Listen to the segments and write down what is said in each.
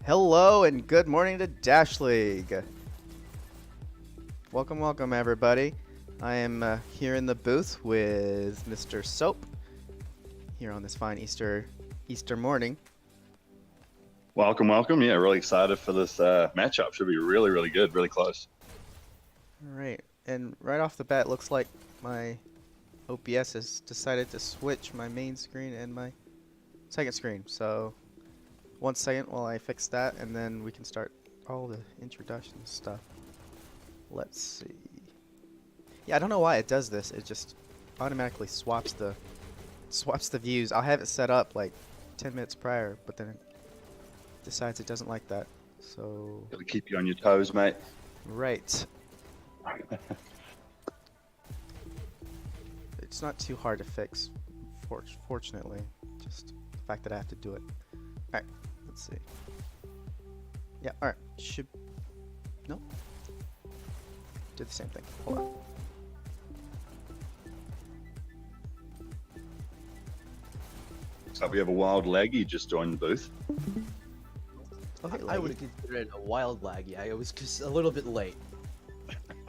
Hello and good morning to Dash League. Welcome everybody. I am here in the booth with Mr. Soap here on this fine Easter morning. Welcome. Yeah, really excited for this matchup. Should be really good, really close. All right, and right off the bat, looks like my OBS has decided to switch my main screen and my second screen. So 1 second while I fix that, and then we can start all the introduction stuff. Let's see. Yeah, I don't know why it does this. It just automatically swaps the views. I'll have it set up like 10 minutes prior, but then it decides it doesn't like that. So Gotta keep you on your toes, mate. right. It's not too hard to fix, fortunately. Just the fact that I have to do it. Alright, let's see. Yeah, alright. Should... No? Do the same thing. Hold on. Looks like we have a wild laggy just joined the booth. Okay, I would have considered it a wild laggy. I was just a little bit late.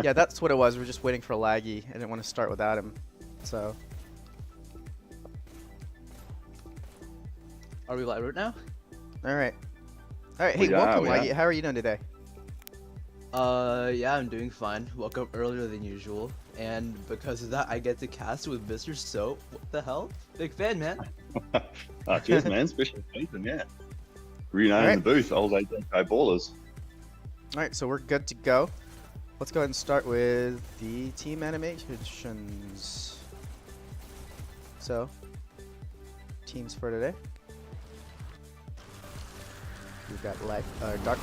Yeah, that's what it was. We're just waiting for Laggy. I didn't want to start without him. So, Are we live right now? alright. Alright, hey, welcome Laggy. How are you doing today? Yeah, I'm doing fine. Woke up earlier than usual, and because of that, I get to cast with Mr. Soap. What the hell? Big fan, man. Cheers, man. Special Nathan, yeah. Reunited in the booth, old AJK ballers. Alright, so we're good to go. Let's go ahead and start with the team animations. So, teams for today. We've got Dark.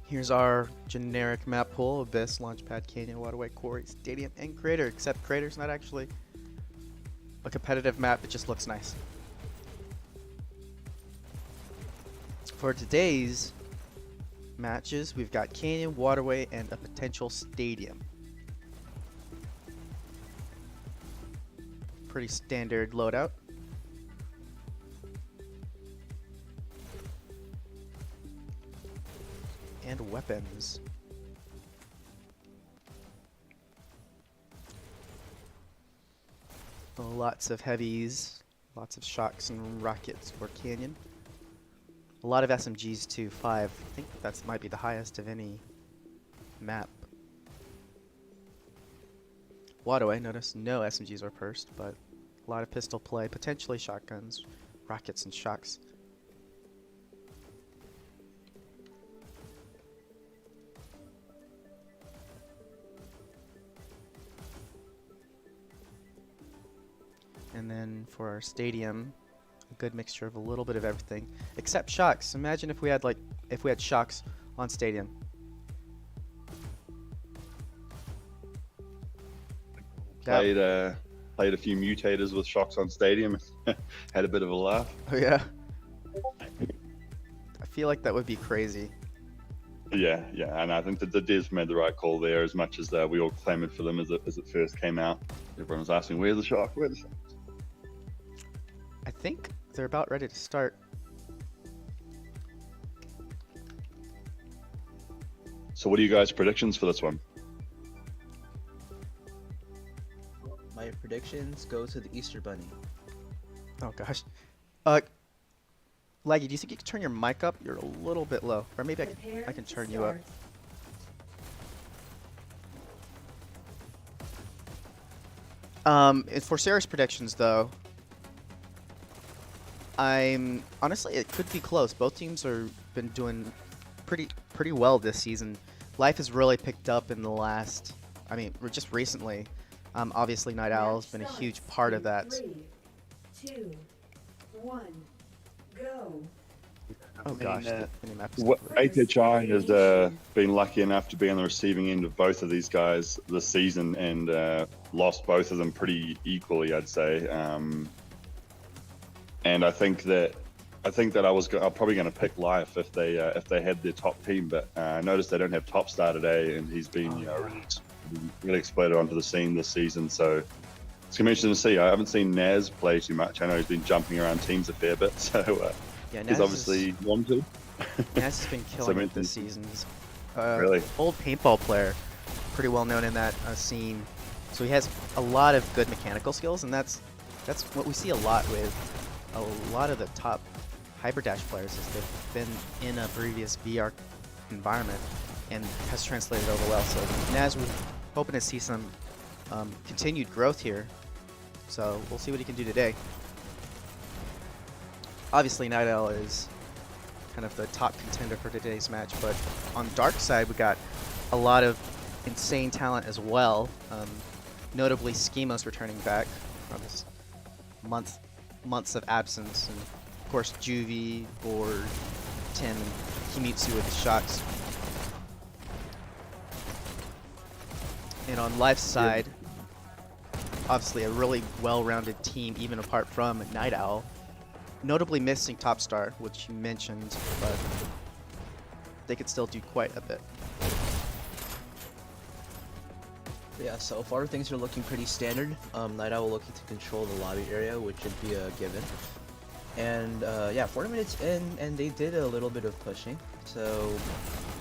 Here's our generic map pool: Abyss, Launchpad, Canyon, Waterway, Quarry, Stadium, and Crater. Except Crater's not actually a competitive map, it just looks nice. For today's matches, we've got Canyon, Waterway, and a potential Stadium. Pretty standard loadout. And weapons. Lots of heavies, lots of shocks and rockets for Canyon. A lot of SMGs too, 5. I think that might be the highest of any map. Waterway, notice no SMGs are pursed, but a lot of pistol play, potentially shotguns, rockets, and shocks. And then for our Stadium, a good mixture of a little bit of everything, except shocks. Imagine if we had shocks on Stadium. Played a few mutators with shocks on Stadium. Had a bit of a laugh. Oh yeah. I feel like that would be crazy. Yeah, and I think that the devs made the right call there. As much as we all clamored for them as it first came out, everyone was asking, "Where's the shock? Where's the shock?" I think they're about ready to start. So, what are you guys' predictions for this one? My predictions go to the Easter Bunny. Oh gosh. Laggy, do you think you can turn your mic up? You're a little bit low. Or maybe I can turn you up. For serious predictions though, honestly, it could be close. Both teams are been doing pretty well this season. Life has really picked up in the last, just recently. Obviously, Night Owl has been a huge part of that. 3, 2, 1, go. Oh gosh, the minimap is HHI has been lucky enough to be on the receiving end of both of these guys this season and lost both of them pretty equally, I'd say. and I think that I'm probably going to pick Life if they had their top team, but I noticed they don't have Top Star today, and he's been really exploded onto the scene this season. So it's gonna be interesting to see. I haven't seen Naz play too much. I know he's been jumping around teams a fair bit, so Yeah, he's obviously wanted. Naz has been killing it this season. He's Really? old paintball player, pretty well known in that scene. So he has a lot of good mechanical skills, and that's what we see a lot with a lot of the top Hyperdash players, is they've been in a previous VR environment and has translated over well. So Naz, we're hoping to see some continued growth here. So we'll see what he can do today. Obviously, Night Owl is kind of the top contender for today's match, but on Dark side, we got a lot of insane talent as well. Notably, Schemos returning back from his months of absence, and of course Juvie, Board, Tim, and Kimitsu with the shots. And on Life's side, obviously a really well-rounded team, even apart from Night Owl. Notably missing Top Star, which you mentioned, but they could still do quite a bit. Yeah, so far things are looking pretty standard. Night Owl looking to control the lobby area, which should be a given. And yeah, 40 minutes in, and they did a little bit of pushing. So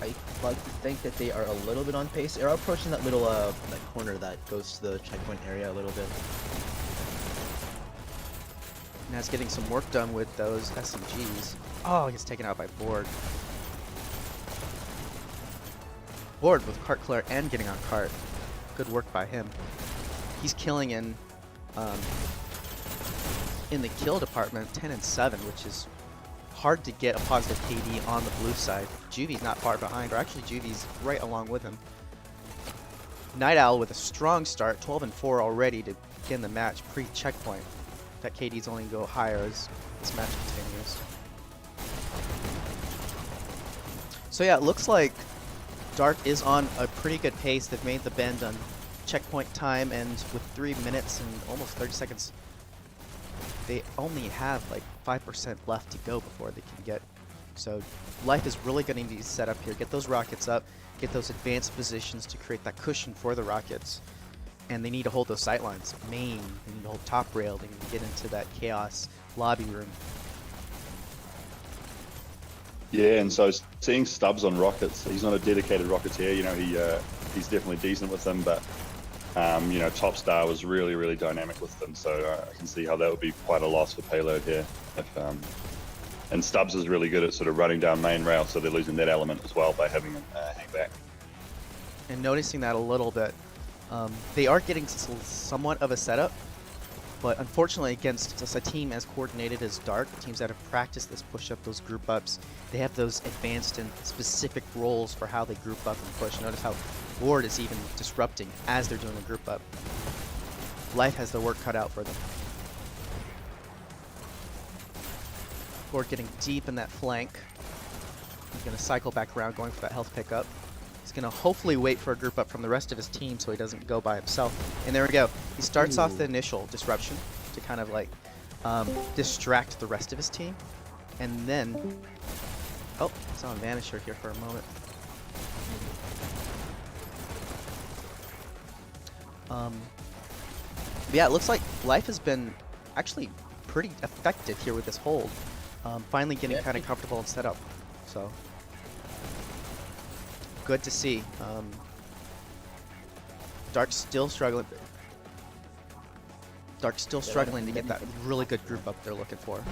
I like to think that they are a little bit on pace. They're approaching that little that corner that goes to the checkpoint area a little bit. Naz getting some work done with those SMGs. Oh, he's taken out by Board. Board with Cart Clear and getting on Cart. Good work by him. He's killing in the kill department, 10 and 7, which is hard to get a positive KD on the blue side. Juvie's not far behind, or actually Juvie's right along with him. Night Owl with a strong start, 12 and 4 already to begin the match pre-checkpoint. That KD's only go higher as this match continues. So yeah, it looks like Dark is on a pretty good pace. They've made the bend on checkpoint time, and with 3 minutes and almost 30 seconds, they only have like 5% left to go before they can get. So Life is really going to need to set up here, get those rockets up, get those advanced positions to create that cushion for the rockets. And they need to hold those sight lines. Main, they need to hold top rail, they need to get into that chaos lobby room. Yeah, and so seeing Stubbs on rockets, he's not a dedicated rocketeer. You know, he's definitely decent with them, but you know, Top Star was really, really dynamic with them. So I can see how that would be quite a loss for payload here. If, and Stubbs is really good at sort of running down main rail, so they're losing that element as well by having him hang back. And noticing that a little bit, they are getting somewhat of a setup, but unfortunately against just a team as coordinated as Dark, teams that have practiced this push-up, those group ups, they have those advanced and specific roles for how they group up and push. Notice how Ward is even disrupting as they're doing a group up. Life has their work cut out for them. Ward getting deep in that flank. He's going to cycle back around, going for that health pickup. He's going to hopefully wait for a group up from the rest of his team so he doesn't go by himself. And there we go. He starts off the initial disruption to kind of like distract the rest of his team. And then, oh, saw a Vanisher here for a moment. Yeah, it looks like Life has been actually pretty effective here with this hold. Finally getting kind of comfortable and set up. So good to see. Dark's still struggling. Dark's still struggling to get that really good group up they're looking for.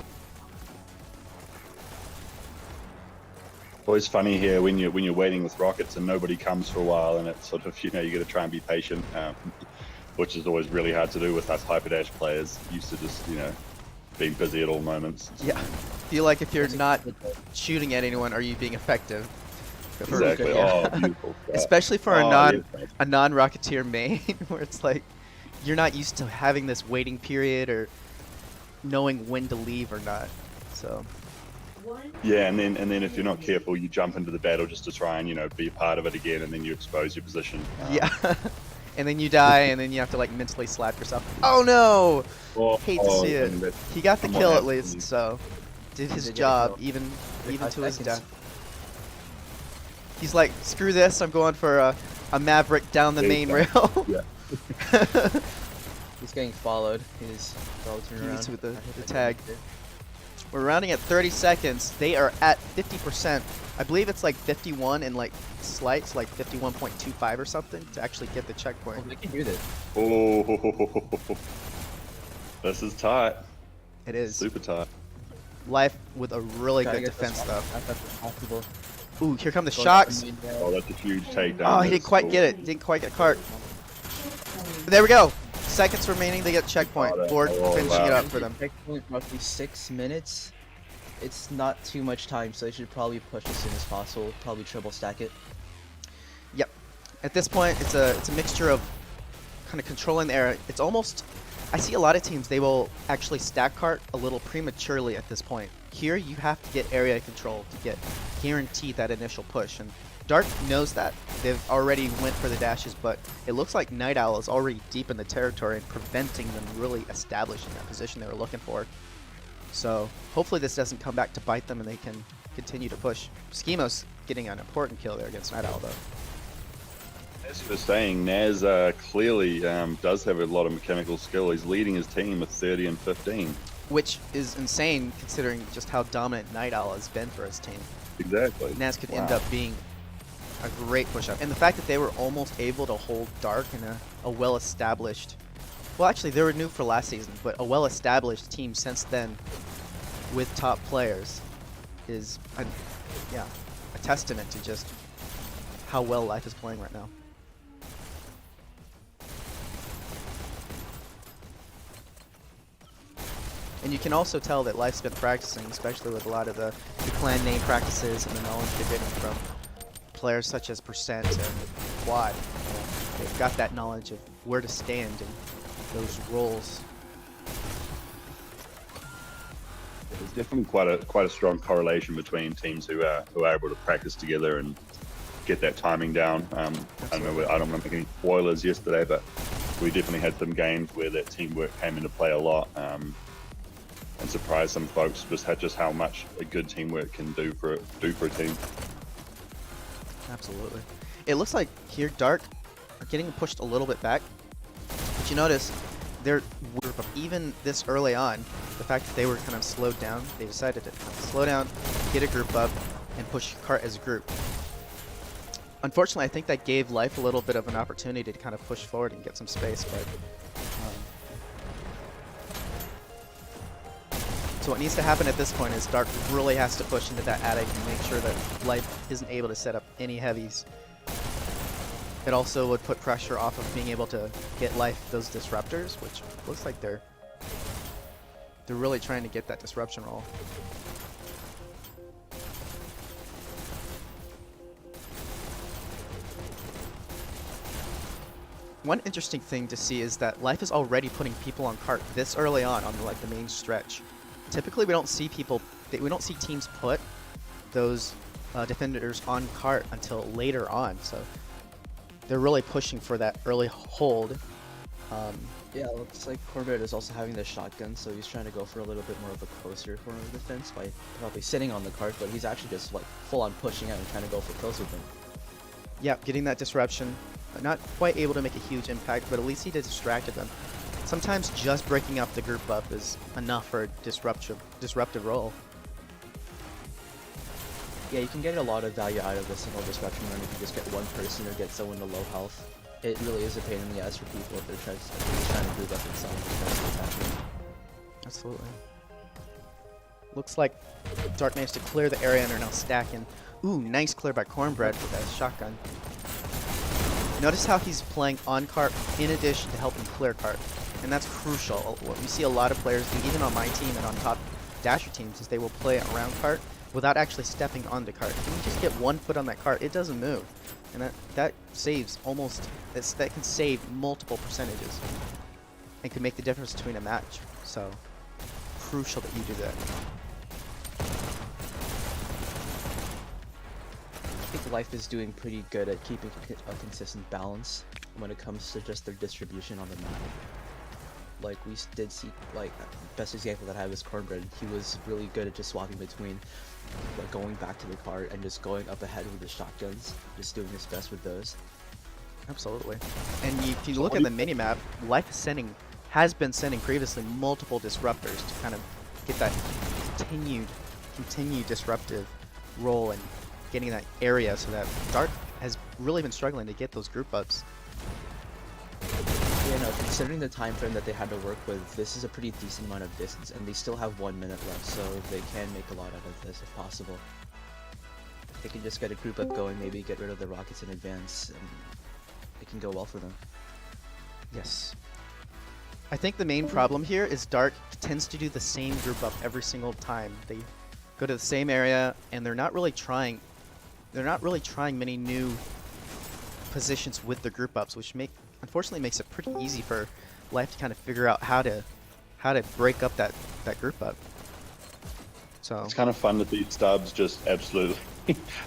Always funny here when you're waiting with rockets and nobody comes for a while, and it's sort of, you know, you got to try and be patient, which is always really hard to do with us Hyperdash players. Used to just, you know, being busy at all moments. Yeah, feel like if you're not shooting at anyone, are you being effective? Exactly. Yeah. Oh, beautiful. Especially for a non-Rocketeer main, where it's like you're not used to having this waiting period or knowing when to leave or not. So. Yeah, and then if you're not careful, you jump into the battle just to try and, you know, be a part of it again, and then you expose your position. Yeah. and then you die, and then you have to like mentally slap yourself. Oh no! Hate to see it. He got the Come on, kill at absolutely. least, so did his did get a job, kill. even 5 to his seconds. death. He's like, screw this, I'm going for a Maverick down the There main you rail. Yeah. He's getting followed. He's probably turning He around. needs with the I hit tag. connector. We're rounding at 30 seconds. They are at 50%. I believe it's like 51 and like slights, like 51.25 or something to actually get the Oh, checkpoint. they can do this. Oh, this is tight. It is. Super tight. Life with a really Gotta good get this defense one though. back up as possible. Ooh, here come the Going shocks. for the main Oh, rail. that's a huge takedown. Oh, he didn't That's quite cool. get it. Didn't quite get cart. Checkpoint. There we go. Seconds remaining to get checkpoint. Oh, Ford oh, finishing it wow. up for them. Checkpoint roughly 6 minutes. It's not too much time, so they should probably push as soon as possible. Probably triple stack it. Yep. At this point, it's a mixture of kind of controlling the area. It's almost, I see a lot of teams, they will actually stack cart a little prematurely at this point. Here, you have to get area control to get guaranteed that initial push. And Dark knows that. They've already went for the dashes, but it looks like Night Owl is already deep in the territory and preventing them really establishing that position they were looking for. So hopefully this doesn't come back to bite them and they can continue to push. Schemos getting an important kill there against Night Owl though. As you were saying, Naz clearly does have a lot of mechanical skill. He's leading his team with 30 and 15. Which is insane considering just how dominant Night Owl has been for his team. Exactly. Naz could end Wow. up being a great push-up. And the fact that they were almost able to hold Dark in a well-established... Well, actually, they were new for last season, but a well-established team since then with top players is, a testament to just how well Life is playing right now. And you can also tell that Life's been practicing, especially with a lot of the clan name practices and the knowledge they're getting from players such as Percent and Quad. They've got that knowledge of where to stand in those roles. There's definitely quite a strong correlation between teams who are able to practice together and get that timing down. I don't want to make any spoilers yesterday, but we definitely had some games where that teamwork came into play a lot, and surprised some folks just how much a good teamwork can do for a team. Absolutely. It looks like here Dark are getting pushed a little bit back, but you notice they're even this early on. The fact that they were kind of slowed down, they decided to kind of slow down, get a group up, and push Cart as a group. Unfortunately, I think that gave Life a little bit of an opportunity to kind of push forward and get some space, but so what needs to happen at this point is Dark really has to push into that attic and make sure that Life isn't able to set up any heavies. It also would put pressure off of being able to get Life those disruptors, which looks like they're really trying to get that disruption roll. One interesting thing to see is that Life is already putting people on cart this early on like the main stretch. Typically, we don't see teams put those defenders on cart until later on. So they're really pushing for that early hold. Yeah, it looks like Corbett is also having the shotgun, so he's trying to go for a little bit more of a closer form of defense by probably sitting on the cart, but he's actually just like full on pushing out and trying to go for kills with him. Yeah, getting that disruption. Not quite able to make a huge impact, but at least he distracted them. Sometimes just breaking up the group up is enough for a disruptive role. Yeah, you can get a lot of value out of a single disruption run if you just get one person or get someone to low health. It really is a pain in the ass for people if they're trying to group up in some defensive. Absolutely. Looks like Dark managed to clear the area and are now stacking. Ooh, nice clear by Cornbread with that shotgun. Notice how he's playing on cart in addition to helping clear cart. And that's crucial. What we see a lot of players do, even on my team and on top Dasher teams, is they will play around cart without actually stepping onto cart. If you just get one foot on that cart, it doesn't move. And that saves that can save multiple percentages. And can make the difference between a match. So, crucial that you do that. I think Life is doing pretty good at keeping a consistent balance when it comes to just their distribution on the map. Like we did see, like best example that I have is Cornbread. He was really good at just swapping between like going back to the cart and just going up ahead with the shotguns, just doing his best with those. Absolutely. And if you look at the minimap, Life is has been sending previously multiple disruptors to kind of get that continued disruptive role and getting that area, so that Dark has really been struggling to get those group ups. Yeah, no, considering the time frame that they had to work with, this is a pretty decent amount of distance, and they still have 1 minute left, so they can make a lot out of this if possible. They can just get a group up going, maybe get rid of the rockets in advance, and it can go well for them. Yes. I think the main problem here is Dark tends to do the same group up every single time. They go to the same area, and they're not really trying many new positions with the group ups, which unfortunately makes it pretty easy for Life to kind of figure out how to break up that group up. So It's kind of fun that these Stubbs just absolutely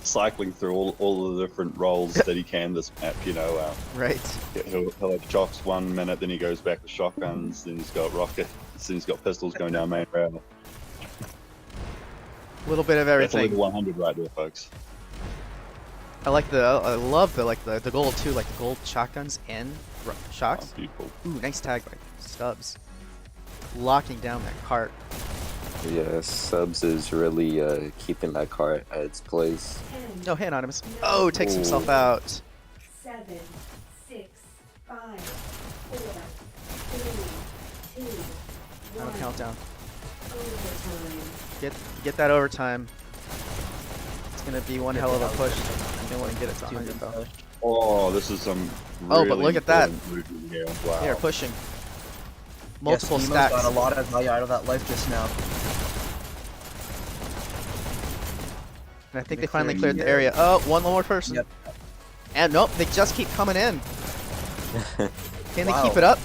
cycling through all the different roles that he can this map, you know. right. He'll have shocks 1 minute, then he goes back to shotguns, then he's got rockets, then he's got pistols going down main rail. A little bit of That's a everything. level 100 right there, folks. I love the gold too, like the gold shotguns and shocks. Oh, beautiful. Ooh, nice tag by Stubbs. Locking down that cart. Yeah, Subs is really keeping that cart at its place. 10, No, hey, Anonymous. Oh, takes himself out. 7, 6, 5, 4, 3, 2, Final 1. countdown. Overtime. Get that overtime. It's gonna be one hell of a push. They want to get it to 100 though. Oh, this is some Oh, really but look at that. important movement here. Wow. They are pushing. Multiple Yes, stacks. got a lot of value out of that life just now. And I think They they finally cleared cleared the area. Oh, one more person. Yep. And nope, they just keep coming in. Can Wow. they keep it up?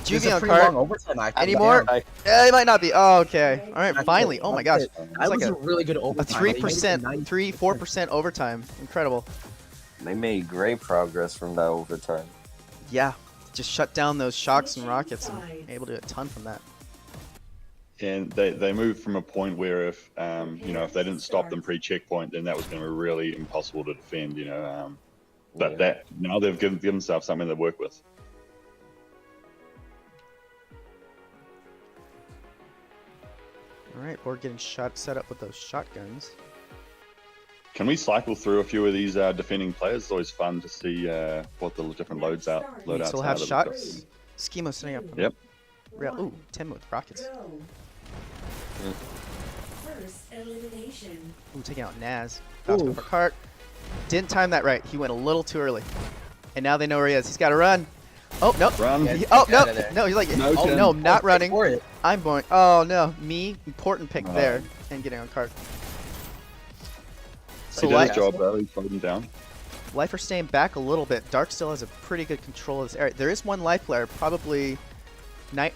There's Juvie a on pretty cart. long overtime actually. Any more? I- It might not be. Oh, okay. All right, That's finally. it. Oh my That's gosh. it. That like was a- a really good A overtime. They made it to 3%, 90%. 4% overtime. Incredible. They made great progress from that overtime. Yeah, just shut down those shocks and rockets and able to do a ton from that. And they moved from a point where if you know, if they didn't stop them pre-checkpoint, then that was going to be really impossible to defend, you know. But Yeah. that now they've given themselves something to work with. All right, board getting set up with those shotguns. Can we cycle through a few of these defending players? It's always fun to see what the different loadouts Still are have that we've shots. Schemo setting up. Yep. Real. Ooh, 10 with rockets. Go. Mm. First elimination. Ooh, taking out Naz. About to go for cart. Didn't time that right. He went a little too early. And now they know where he is. He's got to run. Oh, no. Run. Yeah. Oh, Get no. out of there. No, he's like, No, oh, Tim. no, I'm not Oh, running. for it. I'm going. Oh, no. Me. Important pick Oh. there. And getting on cart. He So did Life, his job, though. He's holding down. Life are staying back a little bit. Dark still has a pretty good control of this area. There is one Life player, probably Night.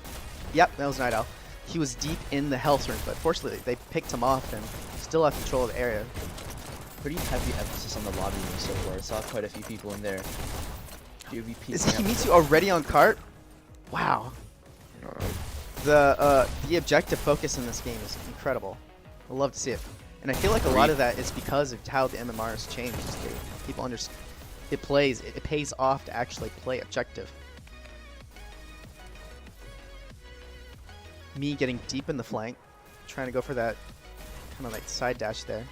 Yep, that was Night Owl. He was deep in the health ring, but fortunately they picked him off and still have control of the area. Pretty heavy emphasis on the lobby room so far. I saw quite a few people in there. PvP. Is he meets you already on cart? Wow. The objective focus in this game is incredible. I love to see it. And I feel like a lot of that is because of how the MMR has changed. People understand it pays off to actually play objective. Me getting deep in the flank, trying to go for that kind of like side dash there.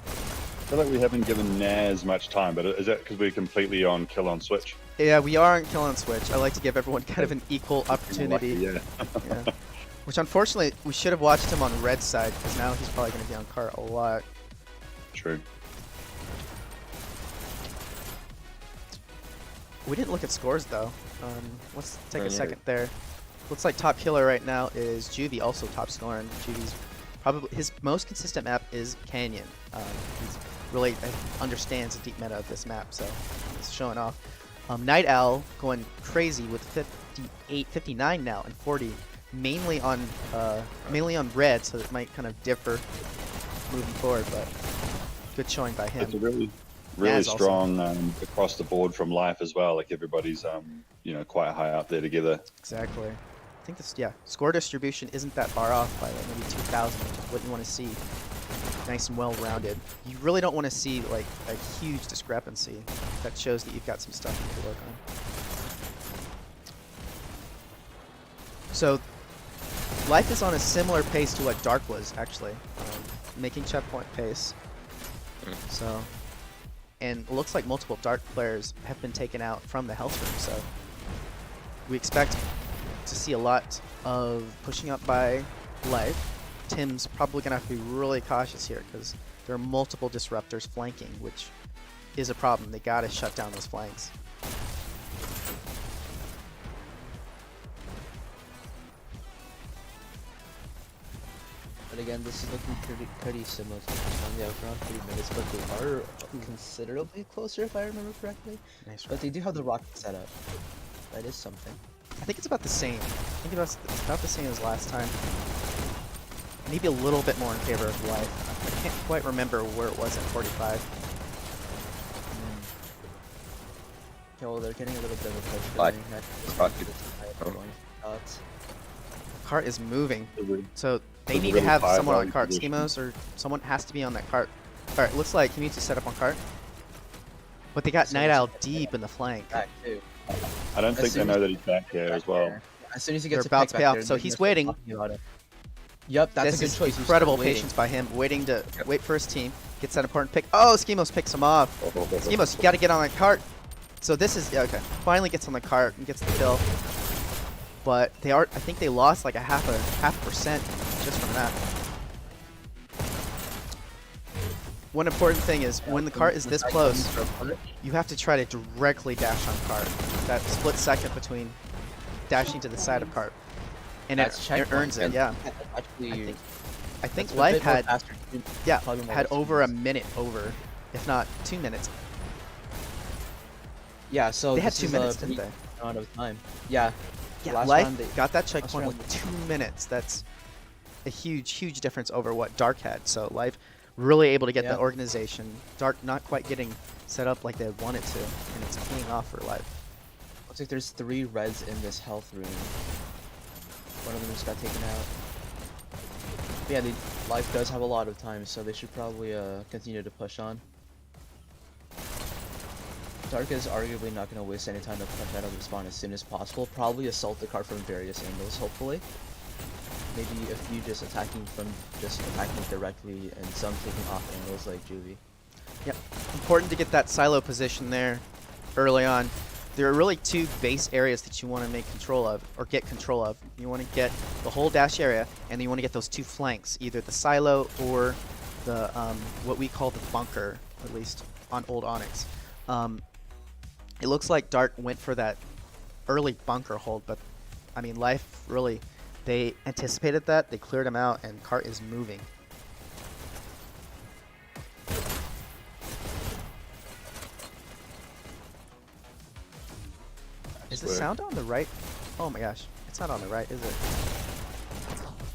I feel like we haven't given Naz much time, but is that because we're completely on kill on switch? Yeah, we are on kill on switch. I like to give everyone kind of an equal opportunity. Yeah. Yeah. Which unfortunately we should have watched him on red side because now he's probably going to be on cart a lot. True. We didn't look at scores though. Let's take a Yeah. second there. Looks like top killer right now is Juvie, also top scoring. Juvie's probably his most consistent map is Canyon. He's really understands the deep meta of this map, so he's showing off. Night Owl going crazy with 58, 59 now, and 40, mainly on red, so it might kind of differ moving forward, but good showing by him. It's a really really Naz also. strong across the board from Life as well. Like everybody's you know, quite high up there together. Exactly. I think this, yeah, score distribution isn't that far off by like maybe 2,000, which is what you want to see. Nice and well-rounded. You really don't want to see like a huge discrepancy. That shows that you've got some stuff you can work on. So, Life is on a similar pace to what Dark was, actually. Making checkpoint pace. So, and it looks like multiple Dark players have been taken out from the health room, so we expect to see a lot of pushing up by Life. Tim's probably going to have to be really cautious here because there are multiple disruptors flanking, which is a problem. They got to shut down those flanks. But again, this is looking pretty similar to the first one. Yeah, around 3 minutes, but they are considerably closer if I remember correctly. Nice. But they do have the rocket setup. That is something. I think it's about the same. I think it's about the same as last time. Maybe a little bit more in favor of Life. I can't quite remember where it was at 45. Okay, well, they're getting a little bit of a push. Like, Rocket. Cart is moving, so they It's need to really have high someone on value cart. position. Schemos or someone has to be on that cart. Alright, looks like Kimitsu's set up on cart. But they got So Night it's- Owl deep in the flank. Back too. I don't As think they soon know as- that he's back there as well. As soon as he They're gets a about pick to back pay off, there, so they're he's gonna start waiting. talking about it. Yep, that's This a good is choice. He's incredible waiting. patience by him, waiting to wait for his team. Gets that important pick. Oh, Schemos picks him off. Schemos, you got to get on that cart. So this is yeah, okay. Finally gets on the cart and gets the kill. But they are. I think they lost like a half a percent just from that. One important thing is when the cart is this close, you have to try to directly dash on cart. That split second between dashing to the side of cart, and That's it checkpoint. earns it. Yeah, Actually, I think that's a Life bit more had faster. yeah Probably more had than 2 over a minutes. minute over, if not 2 minutes. Yeah, so They had this 2 is minutes, a didn't pretty they? amount of time. Yeah. Yeah, Last Life round they- got that checkpoint round with they- 2 minutes. That's a huge difference over what Dark had. So Life really able to get Yeah. the organization. Dark not quite getting set up like they wanted to, and it's paying off for Life. Looks like there's 3 reds in this health room. One of them just got taken out. But yeah, Life does have a lot of time, so they should probably continue to push on. Dark is arguably not going to waste any time to push out of the spawn as soon as possible. Probably assault the cart from various angles, hopefully. Maybe a few just attacking directly, and some taking off angles like Juvie. Yep. Important to get that silo position there early on. There are really 2 base areas that you want to make control of, or get control of. You want to get the whole dash area, and then you want to get those 2 flanks, either the silo or the what we call the bunker, at least on Old Onyx. It looks like Dark went for that early bunker hold, but I mean, Life really, they anticipated that, they cleared him out, and cart is moving. Is the Swear. sound on the right? Oh my gosh, it's not on the right, is it?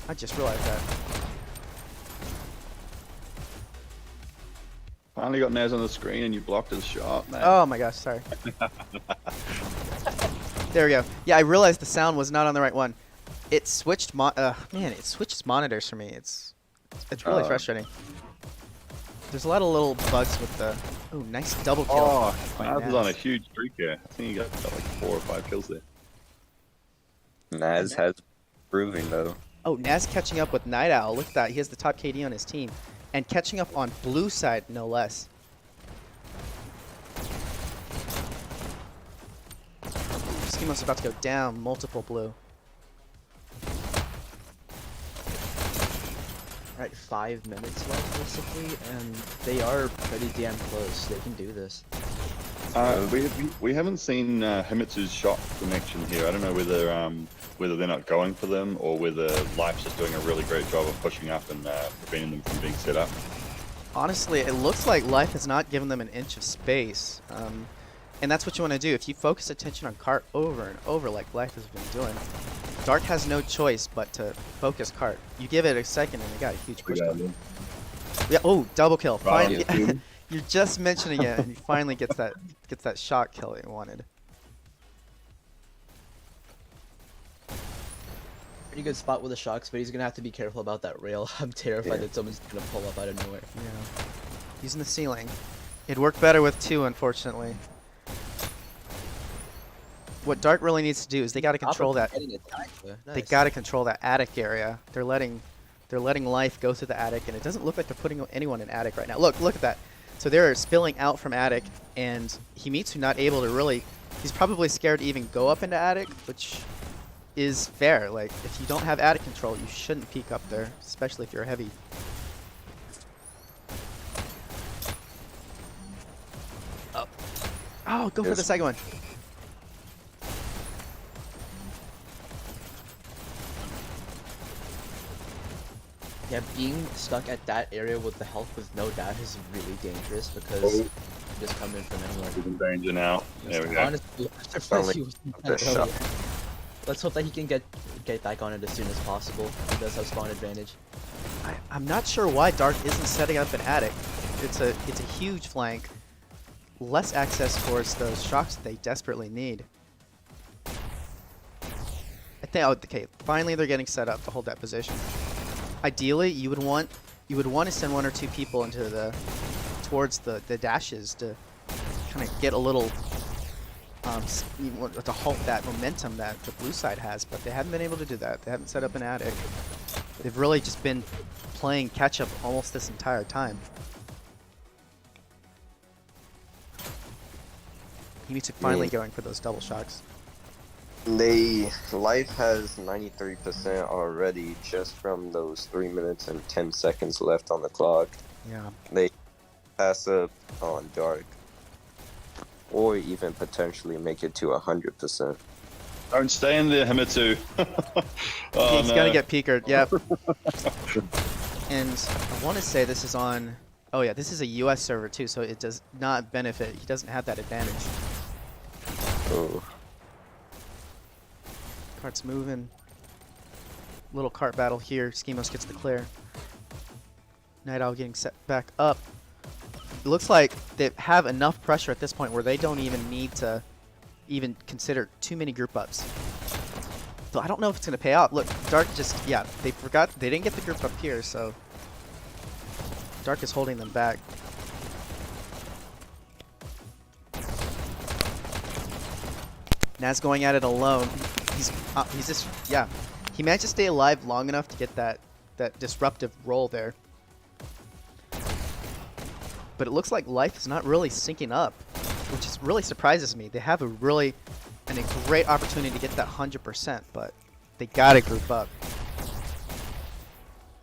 I just realized that. Finally got Naz on the screen and you blocked his shot, man. Oh my gosh, sorry. There we go. Yeah, I realized the sound was not on the right one. It switched man, it switches monitors for me. It's really frustrating. There's a lot of little bugs with the. Ooh, nice double kill. Oh, by Naz is on a Naz. huge streak here. I think he got like 4 or 5 kills there. Naz has proving though. Oh, Naz catching up with Night Owl. Look at that. He has the top KD on his team. And catching up on blue side, no less. Schemo's about to go down. Multiple blue. Alright, 5 minutes left basically, and they are pretty damn close. They can do this. We haven't seen Himitsu's shot connection here. I don't know whether they're not going for them or whether Life's just doing a really great job of pushing up and preventing them from being set up. Honestly, it looks like Life has not given them an inch of space. And that's what you want to do. If you focus attention on cart over and over like Life has been doing, Dark has no choice but to focus cart. You give it a second and you got a huge push. Yeah, Yeah, oh, double kill. Right on Fine. the team. You're just mentioning it, and he finally gets that shot kill he wanted. Pretty good spot with the shocks, but he's gonna have to be careful about that rail. I'm terrified that someone's gonna pull up out of nowhere. Yeah. He's in the ceiling. It'd work better with 2, unfortunately. What Dark really needs to do is they got to control that. They got to control that attic area. They're letting life go through the attic, and it doesn't look like they're putting anyone in attic right now. Look at that. So they're spilling out from attic, and Himitsu not able to really. He's probably scared to even go up into attic, which is fair. Like, if you don't have attic control, you shouldn't peek up there, especially if you're heavy. Oh, go for the second one. Yeah, being stuck at that area with the health with no dash is really dangerous because you just come in from anywhere. He's in danger now. There we go. Honestly, let's hope that he can get back on it as soon as possible. He does have spawn advantage. I'm not sure why Dark isn't setting up an attic. It's a huge flank. Less access towards those shocks that they desperately need. I think okay, finally they're getting set up to hold that position. Ideally, you would want to send 1 or 2 people into towards the dashes to kind of get a little to halt that momentum that the blue side has, but they haven't been able to do that. They haven't set up an attic. They've really just been playing catch up almost this entire time. Himitsu finally going for those double shocks. Life has 93% already just from those 3 minutes and 10 seconds left on the clock. Yeah. They pass up on Dark, or even potentially make it to 100%. Don't stay in there, Himitsu. Oh, He's gonna get peekered. Yep. And I want to say this is on. Oh yeah, this is a U.S. server too, so it does not benefit. He doesn't have that advantage. Oh. Cart's moving. Little cart battle here. Schemos gets the clear. Night Owl getting set back up. It looks like they have enough pressure at this point where they don't even need to even consider too many group ups. So I don't know if it's going to pay out. Look, Dark just, yeah, they forgot, they didn't get the group up here, so Dark is holding them back. Naz going at it alone. He's just, yeah. He managed to stay alive long enough to get that disruptive roll there. But it looks like life is not really syncing up, which is really surprises me. They have a great opportunity to get that 100%, but they gotta group up.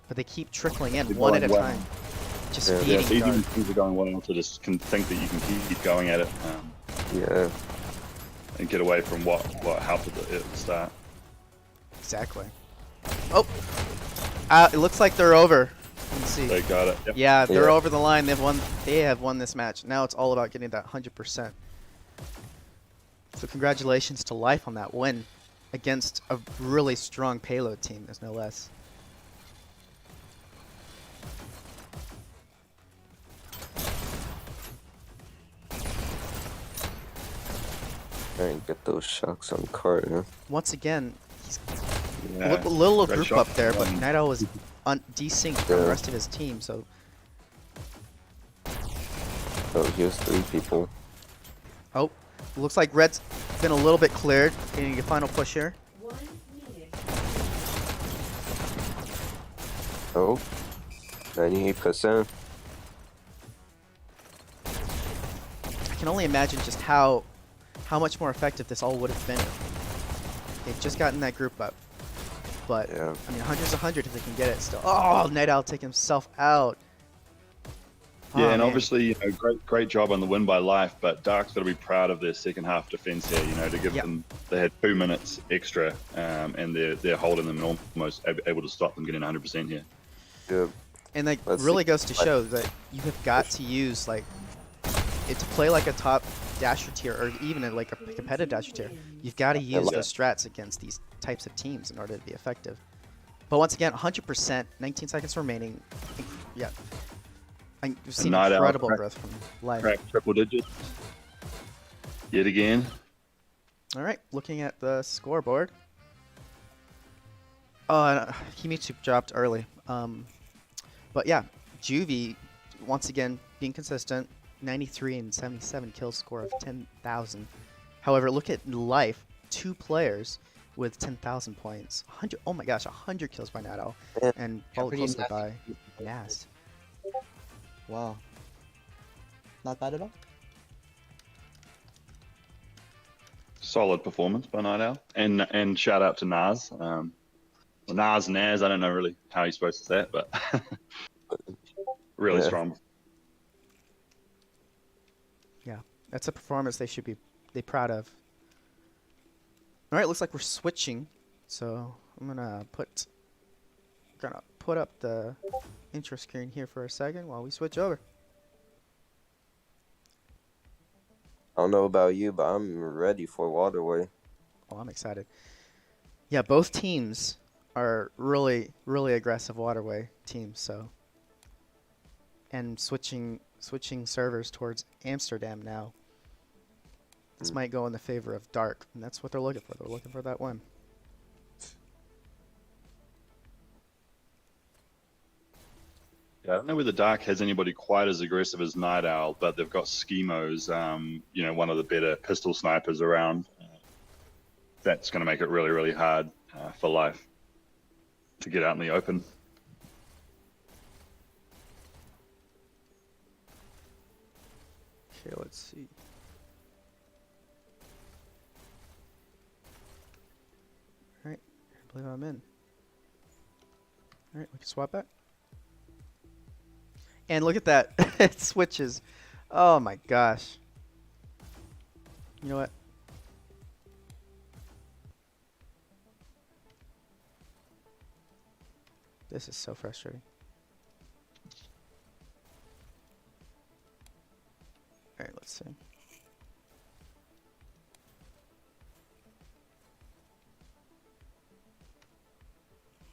But they keep trickling in one at a time. Just feeding even Dark. if things are going well, to just think that you can keep going at it. Yeah. And get away from what helped at the start. Exactly. Oh! It looks like they're over. Let's see. They got it. Yep. Yeah, they're over the line. They have won this match. Now it's all about getting that 100%. So congratulations to Life on that win against a really strong payload team, there's no less. Try and get those shocks on Carter. Once again, he's Yeah. a little Great group shot. up there, but Night Owl was desynced from the rest of his team, so Oh, here's 3 people. oh, looks like Red's been a little bit cleared. Getting a final push here. 1 minute. Oh, 98%. I can only imagine just how much more effective this all would have been. They've just gotten that group up. But, Yeah. I mean, 100's 100 if they can get it still. Oh, Night Owl take himself out. Yeah, Oh, and man. obviously, great job on the win by Life, but Dark's got to be proud of their second half defense here. To give them, they had 2 minutes extra, and they're holding them and almost able to stop them getting 100% here. Yeah. And that Let's really see. goes to show that you have got to use, like, to play like a top dasher tier, or even like a competitive dasher tier, you've got to use those strats against these types of teams in order to be effective. But once again, 100%, 19 seconds remaining. Yeah. I've seen Night Owl incredible growth from life. crack triple digits. Yet again. All right, looking at the scoreboard. Oh, and, Kimitsu dropped early. But yeah, Juvie, once again, being consistent, 93 and 77 kill score of 10,000. However, look at Life, 2 players with 10,000 points. 100, oh my gosh, 100 kills by Night Owl. Yeah, And followed pretty closely by nasty. Naz. Wow. Not bad at all. Solid performance by Night Owl. And shout out to Nas. Well, Nas, I don't know really how you're supposed to say it, but really Yeah. strong. Yeah, that's a performance they should be proud of. All right, looks like we're switching. So I'm gonna put up the intro screen here for a second while we switch over. I don't know about you, but I'm ready for Waterway. Oh, I'm excited. Yeah, both teams are really, really aggressive waterway teams. So, and switching servers towards Amsterdam now. This might go in the favor of Dark, and that's what they're looking for. They're looking for that win. Yeah, I don't know whether Dark has anybody quite as aggressive as Night Owl, but they've got Schemos, one of the better pistol snipers around. That's going to make it really, really hard for Life to get out in the open. Okay, let's see. All right, I believe I'm in. All right, we can swap back. And look at that, it switches. Oh my gosh. You know what? This is so frustrating. All right, let's see.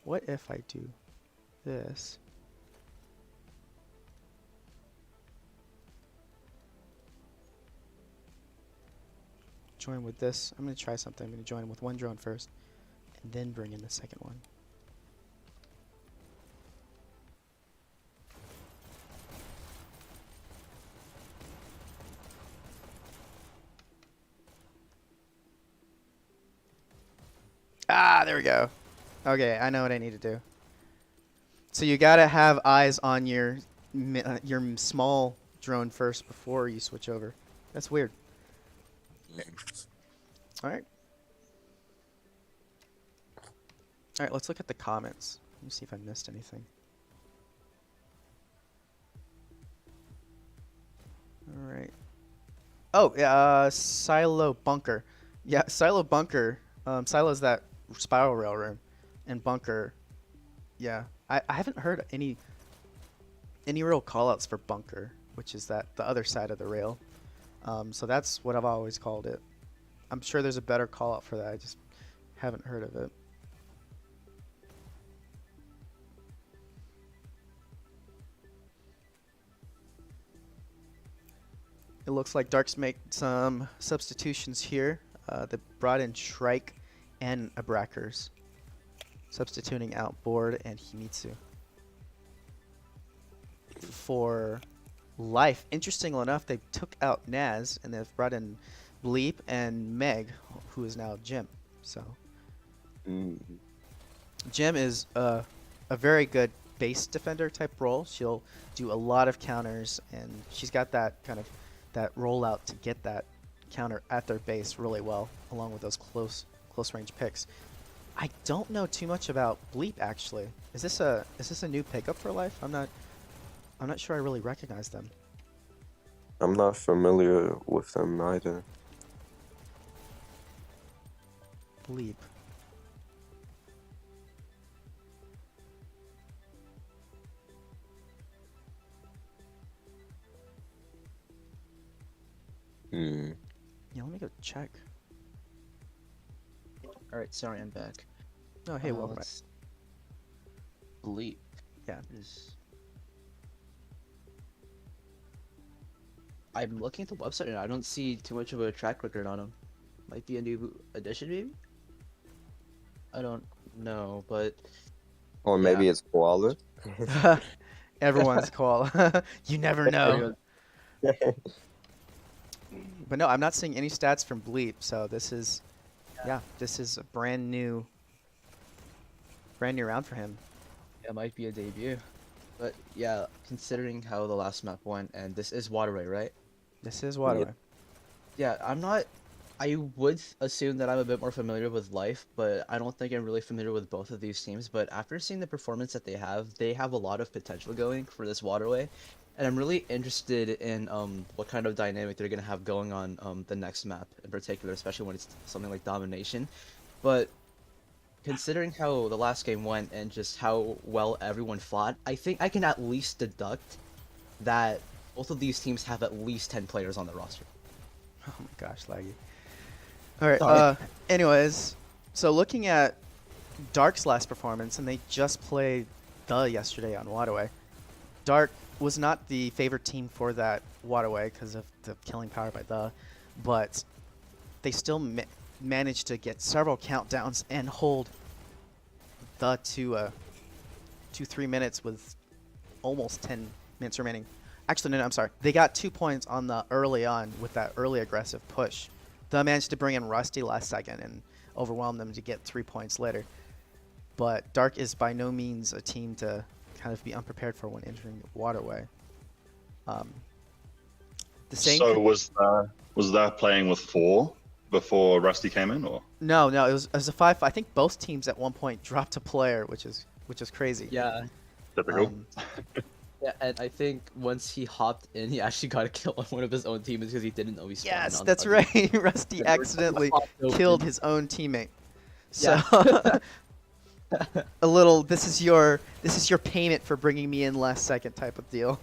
What if I do this? Join with this. I'm going to try something. I'm going to join with one drone first and then bring in the second one. Ah, there we go. Okay, I know what I need to do. So you gotta have eyes on your small drone first before you switch over. That's weird. All right. All right, let's look at the comments. Let me see if I missed anything. All right. Oh, yeah, Silo Bunker. Yeah, Silo Bunker. Silo's that spiral rail room, and Bunker. Yeah, I haven't heard any real callouts for Bunker, which is the other side of the rail. So that's what I've always called it. I'm sure there's a better callout for that. I just haven't heard of it. It looks like Dark's make some substitutions here. They brought in Shrike and Abrakers, substituting out Board and Himitsu. For Life, interestingly enough, they took out Naz and they've brought in Bleep and Meg, who is now Jim. So Jim is a very good base defender type role. She'll do a lot of counters, and she's got that kind of that rollout to get that counter at their base really well, along with those close range picks. I don't know too much about Bleep actually. Is this a new pickup for Life? I'm not sure I really recognize them. I'm not familiar with them either. Bleep. Yeah, let me go check. Alright, sorry, I'm back. Oh, hey, welcome back. let's- Bleep. Yeah. Is... I'm looking at the website and I don't see too much of a track record on him. Might be a new addition, maybe. I don't know, but Or maybe Yeah. it's koala. Everyone's call. You never know. But no, I'm not seeing any stats from Bleep, so this is, yeah, this is a brand new round for him. it might be a debut. But yeah, considering how the last map went, and this is Waterway, right? This is Waterway. Yeah, I'm not. I would assume that I'm a bit more familiar with Life, but I don't think I'm really familiar with both of these teams. But after seeing the performance that they have a lot of potential going for this Waterway, and I'm really interested in what kind of dynamic they're gonna have going on the next map in particular, especially when it's something like domination. But considering how the last game went and just how well everyone fought, I think I can at least deduct that both of these teams have at least 10 players on their roster. Oh my gosh, laggy. All right. Sorry. Anyways, so looking at Dark's last performance, and they just played yesterday on Waterway. Dark was not the favorite team for that Waterway because of the killing power by but they still managed to get several countdowns and hold to 3 minutes with almost 10 minutes remaining. Actually, no, I'm sorry. They got 2 points on the early on with that early aggressive push. They managed to bring in Rusty last second and overwhelm them to get 3 points later. But Dark is by no means a team to kind of be unprepared for when entering the Waterway. The same. So was that playing with 4 before Rusty came in, or? No, it was a 5. I think both teams at one point dropped a player, which is crazy. Yeah, Typical. yeah, and I think once he hopped in, he actually got a kill on one of his own teammates because he didn't know he spawned Yes, on that's target. right. Rusty accidentally Popped open. killed his own teammate. So Yeah. a little. This is your payment for bringing me in last second type of deal.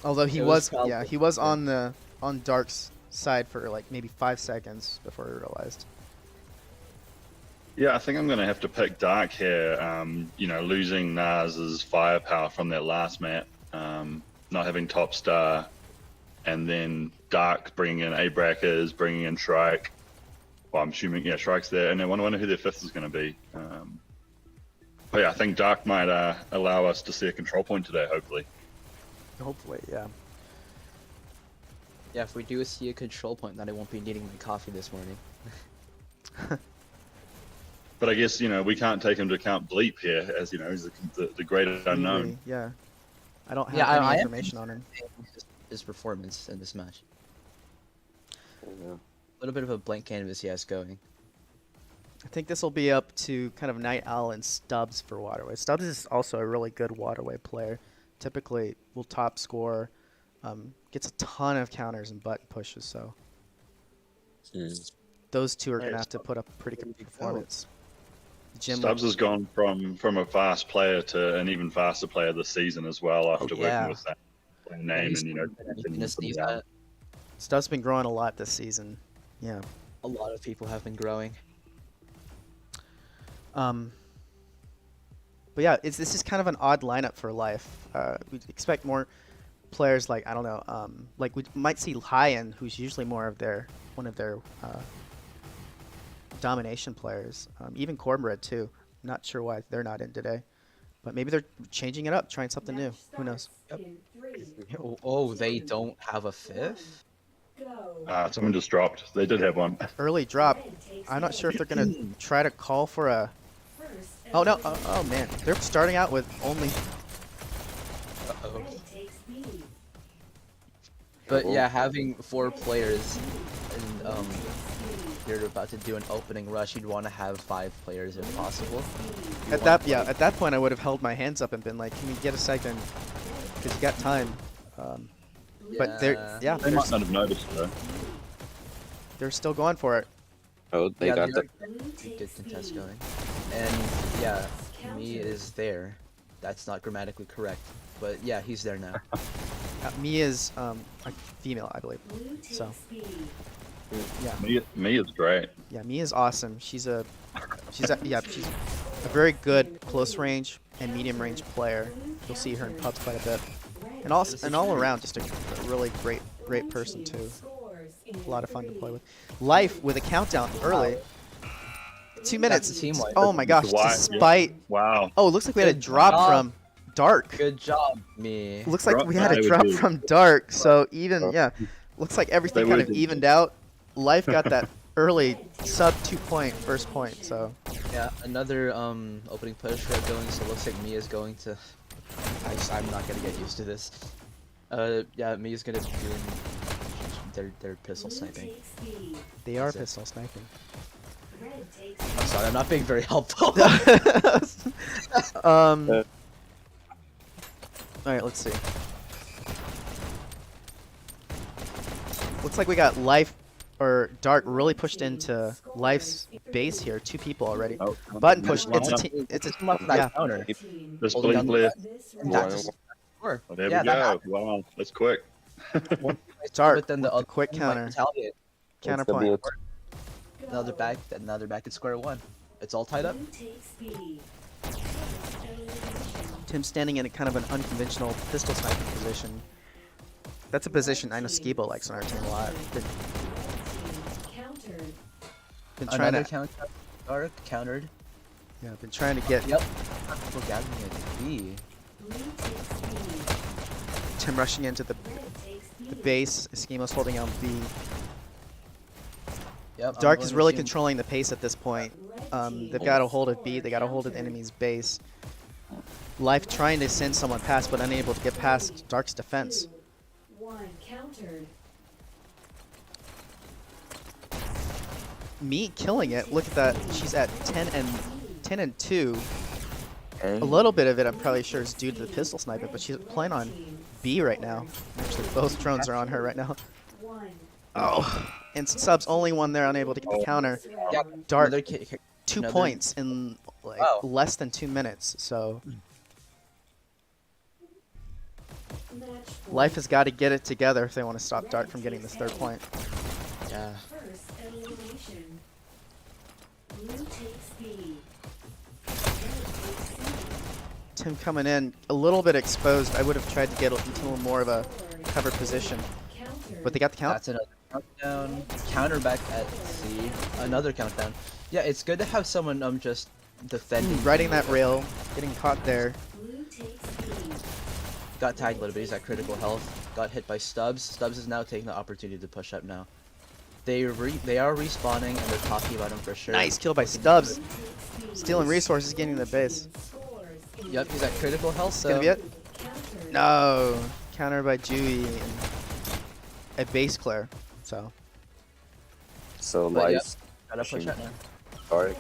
Although he It was was he was on Dark's side for like maybe 5 seconds before he realized. Yeah, I think I'm going to have to pick Dark here. Losing Nas's firepower from that last map, not having top star, and then Dark bringing in A-Brackers, bringing in Shrike. Well, I'm assuming, yeah, Shrike's there, and I wonder who their 5th is going to be. But yeah, I think Dark might allow us to see a control point today, hopefully. Hopefully, yeah. Yeah, if we do see a control point, then I won't be needing my coffee this morning. But I guess, we can't take into account Bleep here, as, he's the great unknown. Really, yeah. I don't have Yeah, any I am information on him. His performance in this match. Yeah. A little bit of a blank canvas he has going. I think this will be up to kind of Night Owl and Stubbs for Waterway. Stubbs is also a really good Waterway player. Typically will top score, gets a ton of counters and button pushes, so those two are going to have to put up a pretty good performance. Jim Stubbs has gone from a fast player to an even faster player this season as well after yeah. working with that name He's and, anything to continuing to sneeze put it out. at. Stubbs has been growing a lot this season. Yeah. A lot of people have been growing. But yeah, this is kind of an odd lineup for Life. We'd expect more players like, I don't know, like we might see Hyen, who's usually more of one of their domination players. Even Cornbread too. Not sure why they're not in today, but maybe they're changing it up, trying something new. Who knows? Yep. Oh, they don't have a 5th? Someone just dropped. They did have one. Early drop. I'm not sure if they're gonna try to call for a. Oh no! Oh man, they're starting out with only. Uh-oh. But yeah, having 4 players and you're about to do an opening rush, you'd want to have 5 players if possible. At that point, I would have held my hands up and been like, "Can we get a second? Because you got time." But They they're might not have noticed though. still going for it. Oh, they got the. Good contest going. And yeah, me is there. That's not grammatically correct, but yeah, he's there now. Me is a female, I believe. So yeah, Me is great. yeah, Me is awesome. She's a very good close range and medium range player. You'll see her in pubs quite a bit. And also, and all around, just a really great person too. A lot of fun to play with. Life with a countdown early. 2 minutes. the team wipe. Oh my gosh! Why- Despite Wow. oh, it looks like we had a Good drop job. from Dark. Good job, me. Looks like Drop we had a by drop with you. from Dark. So even yeah, looks like everything They kind of would- evened out. Life got that early sub 2-point first point. So Yeah, another opening push red going, so it looks like Mia's going to. I'm not gonna get used to this. Yeah, Mia's gonna be doing their pistol sniping. they are pistol sniping. I'm sorry, I'm not being very helpful. All right, let's see. Looks like we got Life or Dark really pushed into Life's base here. 2 people already. Oh, Button push. It's a line team. It's a Come up with that yeah. counter. Just Holding blink on the left. That's sure. Oh, there Yeah, we that go. happened. Wow, that's quick. Dark. But then the with other quick team might counter. retaliate. Counterpoint. Another back at square one. It's all tied up. Tim standing in a kind of an unconventional pistol sniping position. That's a position I know Skibo likes on our team a lot. Been trying Another to counter. Dark countered. yeah, been trying to get Yep. People gathering at B. Tim rushing into the base. Eskimo's holding on B. Yep. I'm Dark going is to really assume- controlling the pace at this point. They've got a hold of B. They got a hold of the enemy's base. Life trying to send someone past, but unable to get past Dark's defense. Me killing it. Look at that. She's at 10 and 2. A little bit of it, I'm probably sure, is due to the pistol sniping, but she's playing on B right now. Actually, both drones are on her right now. Oh, and Sub's only one there, unable to get the counter. Yeah, Dark, another 2 another- points in like Wow. less than 2 minutes. So Life has got to get it together if they want to stop Dark from getting this 3rd point. Yeah. Tim coming in a little bit exposed. I would have tried to get into a little more of a cover position, but they got the count. That's another countdown. Counter back at C. Another countdown. Yeah, it's good to have someone just defending. Riding that rail, getting caught there. Got tagged a little bit. He's at critical health. Got hit by Stubbs. Stubbs is now taking the opportunity to push up now. They are respawning and they're talking about him for sure. Nice kill by Stubbs. Stealing resources, getting the base. Yep, he's at critical health. It's So gonna be it. No, counter by Dewey and a base clear. So So But, Life, gotta push up now. Dark.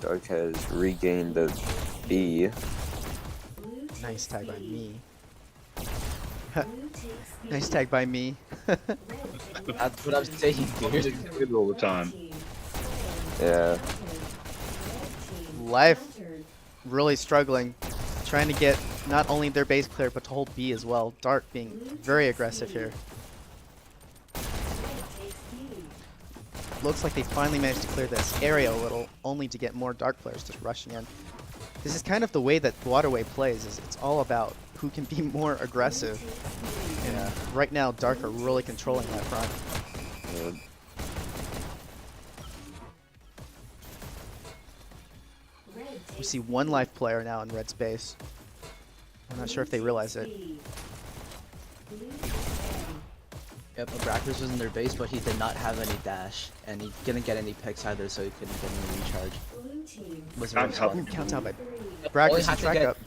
Dark has regained the B. nice tag by me. Nice tag by me. That's what I'm saying, dude. Good all the time. Yeah. Life really struggling, trying to get not only their base clear but to hold B as well. Dark being very aggressive here. Looks like they finally managed to clear this area a little, only to get more Dark players just rushing in. This is kind of the way that Waterway plays. Is it's all about who can be more aggressive. And right now, Dark are really controlling that front. Yeah. We see 1 life player now in Red's base. I'm not sure if they realize it. Yep, Abraxas was in their base, but he did not have any dash, and he didn't get any picks either, so he couldn't get any recharge. Was very Can't help. slow. Ooh, count out by Only Brackers had and to strike get up.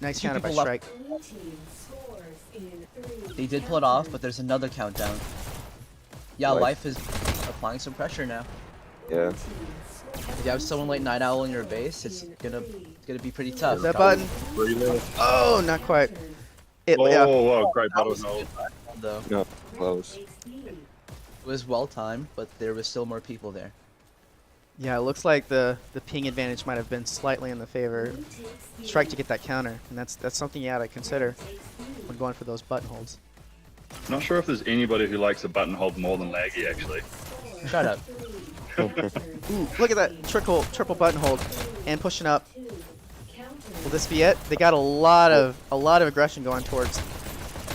Nice 2 counter by people left. Strike. They did pull it off, but there's another countdown. Yeah, Life. Life is applying some pressure now. Yeah. If you have someone like Night Owl in your base, it's gonna be pretty tough. That button. Oh, not quite. It, Oh, yeah. wow, great That battle was hold. good, though. No, close. It was well timed, but there was still more people there. Yeah, it looks like the ping advantage might have been slightly in the favor. Strike to get that counter, and that's something you gotta consider when going for those button holds. Not sure if there's anybody who likes a button hold more than Laggy, actually. Shut up. Ooh, look at that triple button hold and pushing up. Will this be it? They got a lot of aggression going towards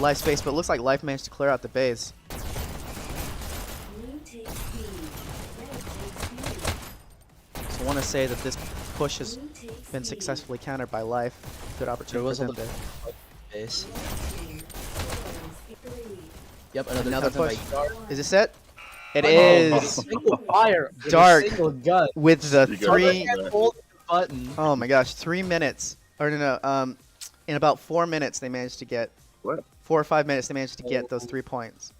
Life's base, but it looks like Life managed to clear out the base. So I want to say that this push has been successfully countered by Life. Good There opportunity was for a them little to. base. Yep, another Another counter push. by Dark. Is this it? It Oh, is single fire. with a Dark. Single gun. with the You go three. back to that. Hold the button. Oh my gosh, 3 minutes. Or no, in about 4 minutes they managed to get. What? 4 or 5 minutes they managed to get those 3 points.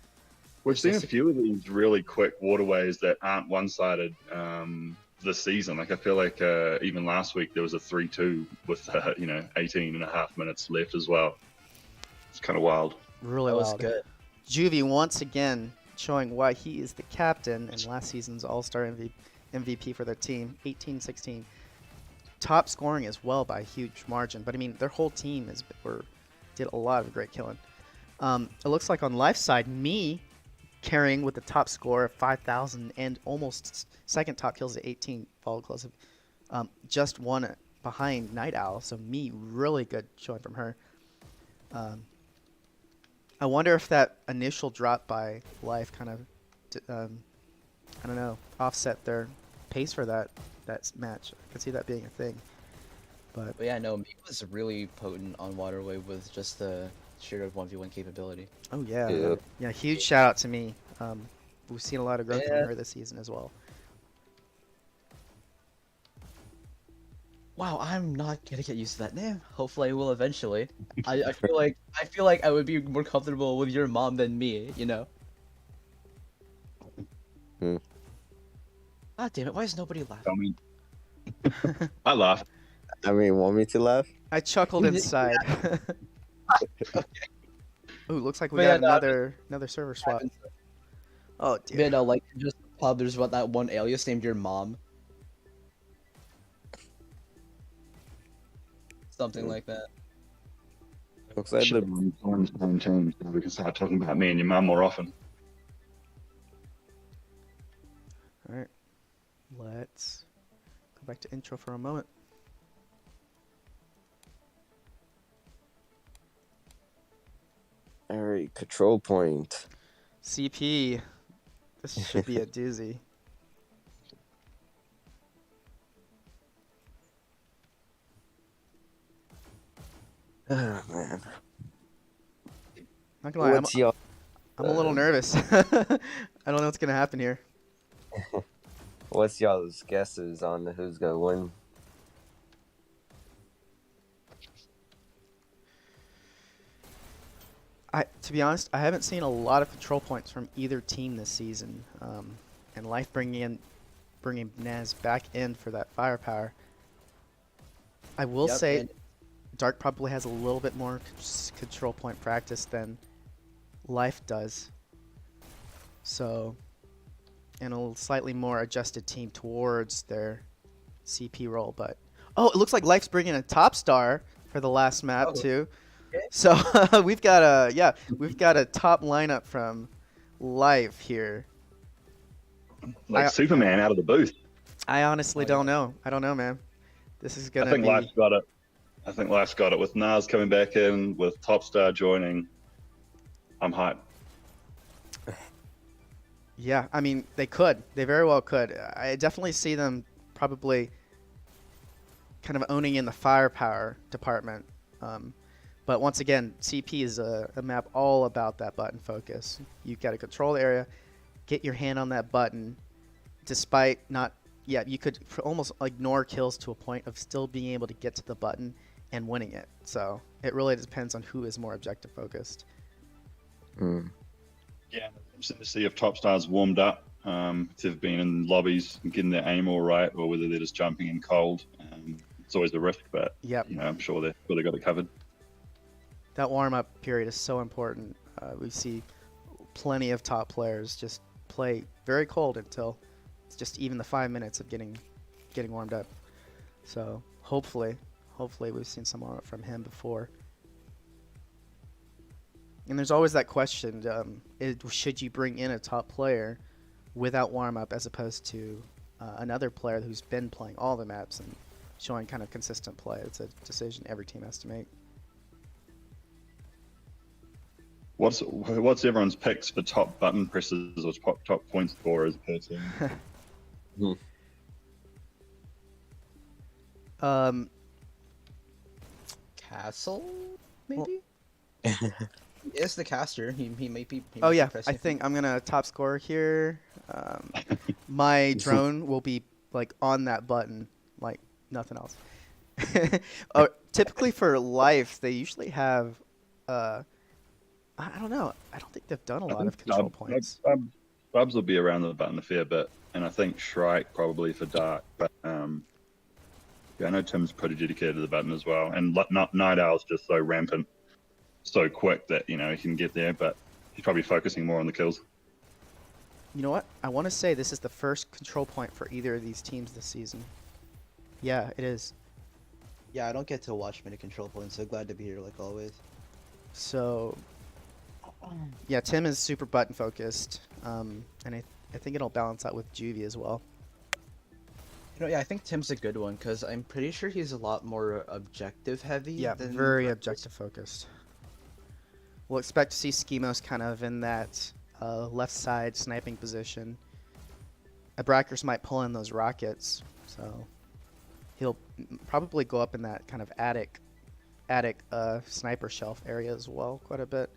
We've seen a few of these really quick waterways that aren't one-sided this season. Like I feel like even last week there was a 3-2 with 18 and a half minutes left as well. It's kind of wild. Really That was wild. good. Juvie once again showing why he is the captain and last season's All-Star MVP for their team, 18-16. Top scoring as well by a huge margin, but I mean their whole team did a lot of great killing. It looks like on Life's side, me carrying with the top score of 5,000 and almost second top kills at 18, followed close. Just one behind Night Owl, so me really good showing from her. I wonder if that initial drop by Life kind of, I don't know, offset their pace for that match. I could see that being a thing. But But yeah, no, me was really potent on Waterway with just the sheer 1v1 capability. oh yeah, Yeah. yeah, huge shout out to me. We've seen a lot of growth Yeah. from her this season as well. Wow, I'm not gonna get used to that name. Hopefully, I will eventually. I feel like I would be more comfortable with your mom than me. You know. Hmm. God damn it! Why is nobody laughing? I mean, I laugh. I mean, want me to laugh? I chuckled inside. Ooh, looks like we But got yeah, no, another server swap. Oh dear. Yeah, no, like just pub. There's what that one alias named your mom. Something like that. Looks like Should the change. We can start talking about me and your mum more often. All right, let's go back to intro for a moment. Alright, control point. CP, this should be a doozy. Oh, man. Not gonna lie, What's your I'm a little nervous. I don't know what's gonna happen here. What's y'all's guesses on who's gonna win? To be honest, I haven't seen a lot of control points from either team this season, and Life bringing Naz back in for that firepower. I will Yep, say, and- Dark probably has a little bit more control point practice than Life does. So, and a slightly more adjusted team towards their CP role. But oh, it looks like Life's bringing a top star for the last map Oh, too. okay. So we've got a top lineup from Life here. Like I- Superman out of the booth. I honestly Oh, don't know. I don't know, man. This is I gonna think be. Life's got it. I think Life's got it with Nas coming back in, with Topstar joining. I'm hyped. Yeah, I mean, they could. They very well could. I definitely see them probably kind of owning in the firepower department. But once again, CP is a map all about that button focus. You've got to control the area, get your hand on that button, despite not... Yeah, you could almost ignore kills to a point of still being able to get to the button and winning it. So it really depends on who is more objective focused. Hmm. Yeah, interesting to see if Topstar's warmed up, if they've been in lobbies and getting their aim all right, or whether they're just jumping in cold. It's always a risk, but Yep. I'm sure they got it covered. That warm-up period is so important. We see plenty of top players just play very cold until it's just even the 5 minutes of getting warmed up. So hopefully we've seen some warm-up from him before. And there's always that question, should you bring in a top player without warm-up as opposed to another player who's been playing all the maps and showing kind of consistent play. It's a decision every team has to make. What's everyone's picks for top button presses or top point scorers per team? Kastle, maybe. Is the caster? He might be. He Oh might be yeah, I pressing. think I'm gonna top score here. My drone will be like on that button, like nothing else. Typically for life, they usually have. I don't know. I don't think they've done a lot of control points. Subs will be around the button a fair bit, and I think Shrike probably for Dark. But yeah, I know Tim's pretty dedicated to the button as well, and Night Owl's just so rampant, so quick that he can get there. But he's probably focusing more on the kills. You know what? I want to say this is the first control point for either of these teams this season. Yeah, it is. Yeah, I don't get to watch many control points, so glad to be here like always. So, yeah, Tim is super button focused, and I think it'll balance out with Juvie as well. Yeah, I think Tim's a good one because I'm pretty sure he's a lot more objective heavy. Yeah, than very objective focused. We'll expect to see Schemos kind of in that left side sniping position. Abrackers might pull in those rockets, so he'll probably go up in that kind of attic sniper shelf area as well quite a bit.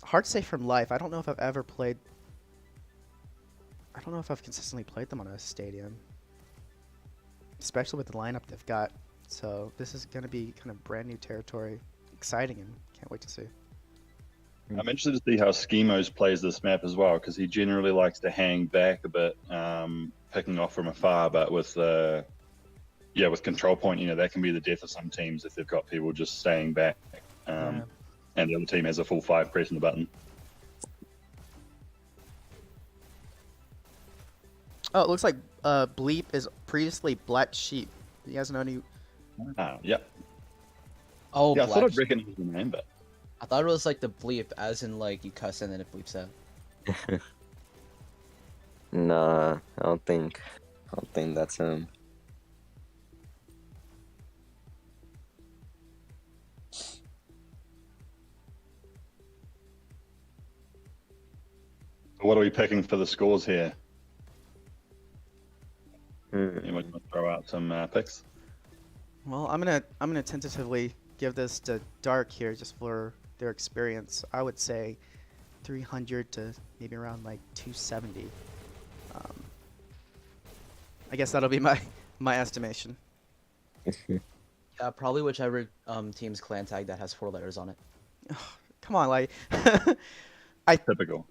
Hard to say from life. I don't know if I've ever played. I don't know if I've consistently played them on a stadium, especially with the lineup they've got. So this is going to be kind of brand new territory, exciting, and can't wait to see. I'm interested to see how Schemos plays this map as well, because he generally likes to hang back a bit, picking off from afar. But with with control point, that can be the death of some teams if they've got people just staying back, and the other team has a full 5 pressing the button. Oh, it looks like Bleep is previously Black Sheep. You guys know any? Yep. Oh, Yeah, I thought Black I'd recognize the name, but I thought it was like the bleep, as in like you cuss and then it bleeps out. Nah, I don't think that's him. what are we picking for the scores here? Hmm. You want to throw out some picks? Well, I'm gonna tentatively give this to Dark here just for their experience. I would say 300 to maybe around like 270. I guess that'll be my estimation. Yeah, probably whichever team's clan tag that has 4 letters on it. Come on, like Typical.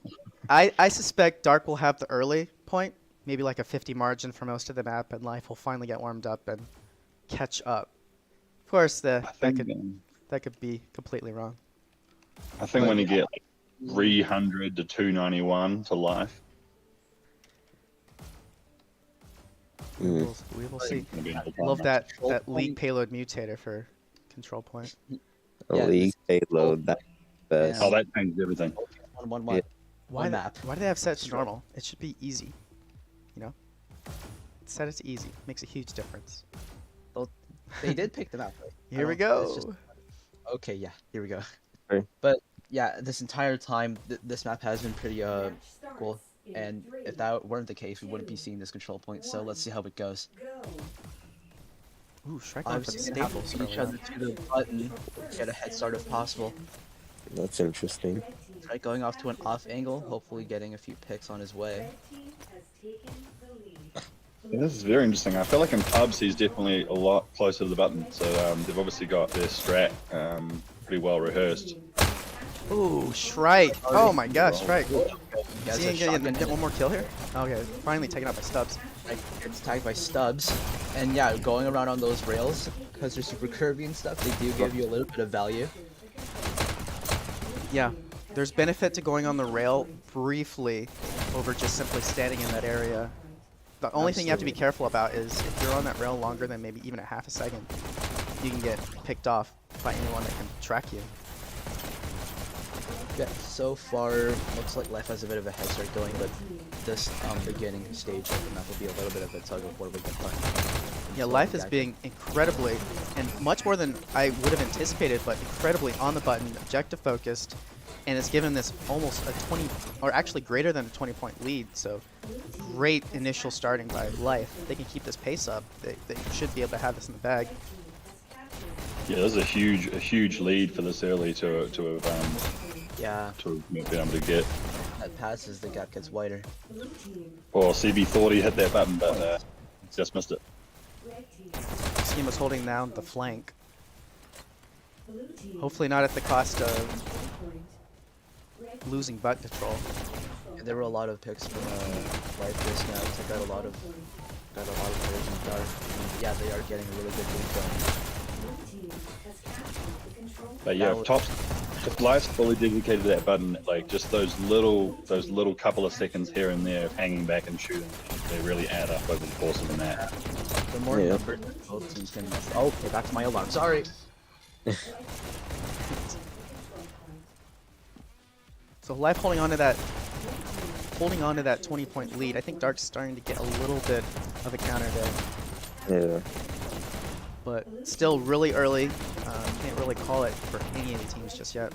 I suspect Dark will have the early point, maybe like a 50 margin for most of the map, and Life will finally get warmed up and catch up. Of course, that could be completely wrong. I think when you get 300 to 291 to Life, We will see. it's gonna be another Love problem. that league payload mutator for control point. A Yeah, league payload, that's best. Oh, that changed everything. One Yeah. one map. Why do they have set to normal? It should be easy. Set it to easy. Makes a huge difference. They did pick the map, right? Here we It's go. just- Okay, yeah, here we go. Okay. But yeah, this entire time, this map has been pretty Match cool. starts in And 3, if that weren't the case, we wouldn't be seeing this control point. So let's see how it goes. go. Ooh, strike going for the Obviously, they have staples. to beat each other to the button, get a head start if possible. That's interesting. Red team Right, going off to an off angle, hopefully getting a few picks on his way. Red team has taken the lead. Yeah, this is very interesting. I feel like in pubs he's definitely a lot closer to the button. So they've obviously got their strat pretty well rehearsed. Ooh, Shrike. Oh my gosh, Shrike. He has Is a he shotgun gonna get hit. one more kill here? Okay, finally taken out by Stubbs. Right, gets tagged by Stubbs. And yeah, going around on those rails, because they're super curvy and stuff, they do give you a little bit of value. Yeah, there's benefit to going on the rail briefly over just simply standing in that area. The only thing you have to be careful about is if you're on that rail longer than maybe even a half a second, you can get picked off by anyone that can track you. Yeah, so far looks like Life has a bit of a head start going, but this beginning stage of the map will be a little bit of a tug of war with the button. Yeah, Life is being incredibly, and much more than I would have anticipated, but incredibly on the button, objective focused, and it's given this almost a 20, or actually greater than a 20-point lead. So great initial starting by Life. If they can keep this pace up, they should be able to have this in the bag. Yeah, there's a huge lead for this early to Yeah, be able to get. that passes, the gap gets wider. Well, CB thought he hit that button, but just missed it. Scheme was holding down the flank. Hopefully not at the cost of losing button control. Yeah, there were a lot of picks from Life just now. Took out a lot of players in dark. And yeah, they are getting a really good lead going. But yeah, if Life's fully dedicated to that button, like just those little couple of seconds here and there of hanging back and shooting, they really add up over the course of the match. The more numbers both teams can. Oh, okay, back to my alarm. Sorry. So Life holding on to that 20-point lead. I think Dark's starting to get a little bit of a counter there. Yeah. But still really early. Can't really call it for any of the teams just yet.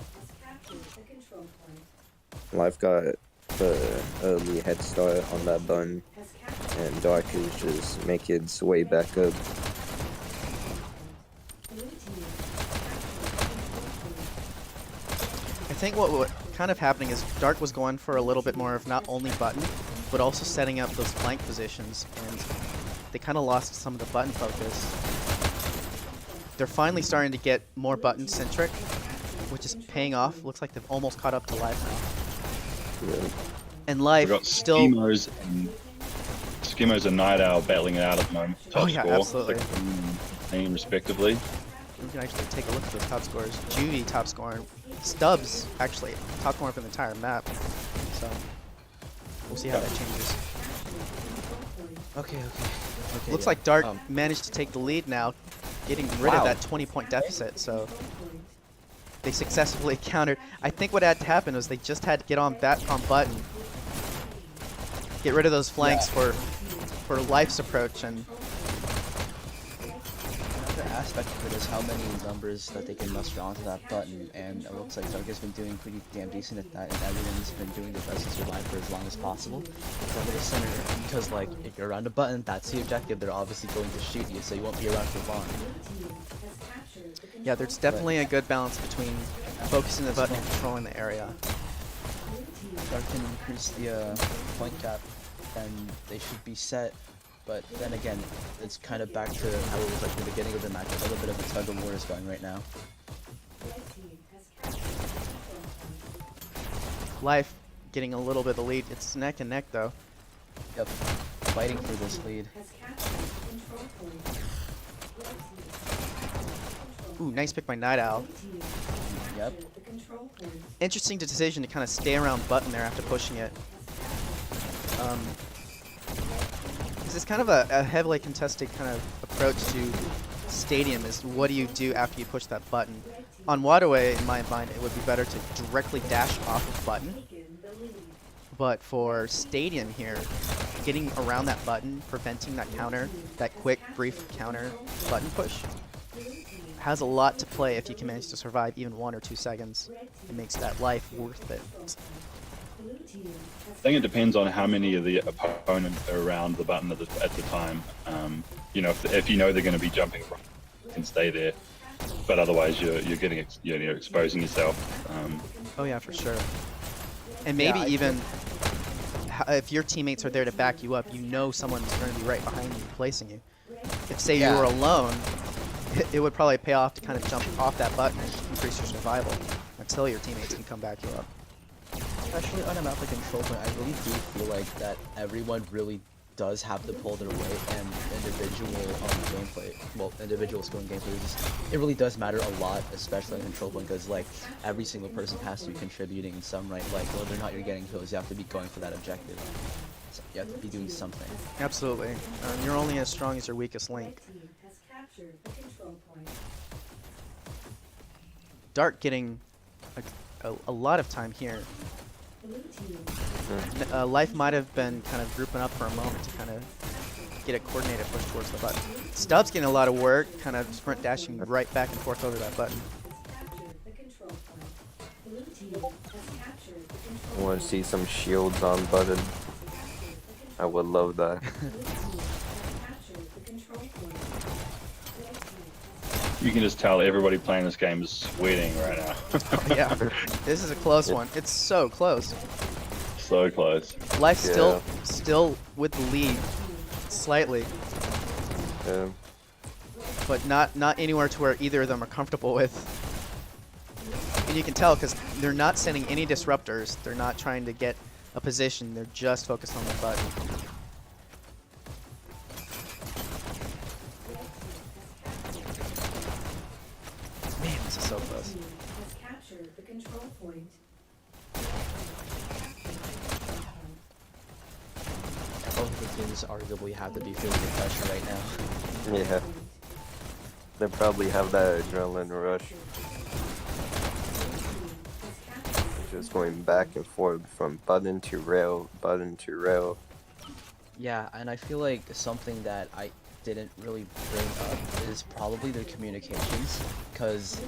Life got the early head start on that button, and Dark is just making its way back up. I think what kind of happening is Dark was going for a little bit more of not only button, but also setting up those flank positions, and they kind of lost some of the button focus. They're finally starting to get more button-centric, which is paying off. Looks like they've almost caught up to Life now. Yeah. And We've Life got still... Schemos and Night Owl battling it out at the moment. Top Oh yeah, score, absolutely. 16, respectively. We can actually take a look at those top scores. Judy top scoring. Stubbs actually top scoring for the entire map. So we'll see how that changes. Okay. Looks yeah. like Dark managed to take the lead now, getting rid of Wow. that 20-point deficit. So they successfully countered. I think what had to happen was they just had to get on button, get rid of those flanks for Life's approach, and Another aspect of it is how many numbers that they can muster onto that button, and it looks like Dark has been doing pretty damn decent at that, and everyone's been doing their best to survive for as long as possible. Over the center, because like if you're around a button, that's the objective. They're obviously going to shoot you, so you won't be around for long. yeah, there's definitely a good balance between focusing the button and controlling the area. Dark can increase the point cap, and they should be set. But then again, it's kind of back to how it was like the beginning of the match. A little bit of a tug of war is going right now. Life getting a little bit of the lead. It's neck and neck though. Yep, fighting for this lead. Ooh, nice pick by Night Owl. Yep. Interesting decision to kind of stay around button there after pushing it. This is kind of a heavily contested kind of approach to Stadium is what do you do after you push that button. On Waterway, in my mind, it would be better to directly dash off of button. But for Stadium here, getting around that button, preventing that counter, that quick, brief counter button push, has a lot to play if you can manage to survive even 1 or 2 seconds. It makes that life worth it. I think it depends on how many of the opponents are around the button at the time. You know, if you know they're going to be jumping, you can stay there. But otherwise, you're getting you're exposing yourself. Oh yeah, for sure. And maybe even if your teammates are there to back you up, you know someone's going to be right behind you, placing you. If say you were alone, it would probably pay off to kind of jump off that button and increase your survival until your teammates can come back you up. Especially on a map like Control Point, I really do feel like that everyone really does have to pull their weight, and individual gameplay, well, individual skill and gameplay, it really does matter a lot, especially on Control Point, because like every single person has to be contributing in some right, like whether or not you're getting kills, you have to be going for that objective. So you have to be doing something. Absolutely. You're only as strong as your weakest link. Dark getting a lot of time here. Life might have been kind of grouping up for a moment to kind of get a coordinated push towards the button. Stubbs getting a lot of work, kind of sprint dashing right back and forth over that button. I want to see some shields on button. I would love that. You can just tell everybody playing this game is sweating right now. Yeah, this is a close one. It's so close. So close. Life still with the lead, slightly, Yeah. but not anywhere to where either of them are comfortable with. And you can tell because they're not sending any disruptors. They're not trying to get a position. They're just focused on the button. Man, this is so close. Both of the teams arguably have to be feeling the pressure right now. Yeah. They probably have that adrenaline rush. Just going back and forth from button to rail, button to rail. Yeah, and I feel like something that I didn't really bring up is probably their communications, because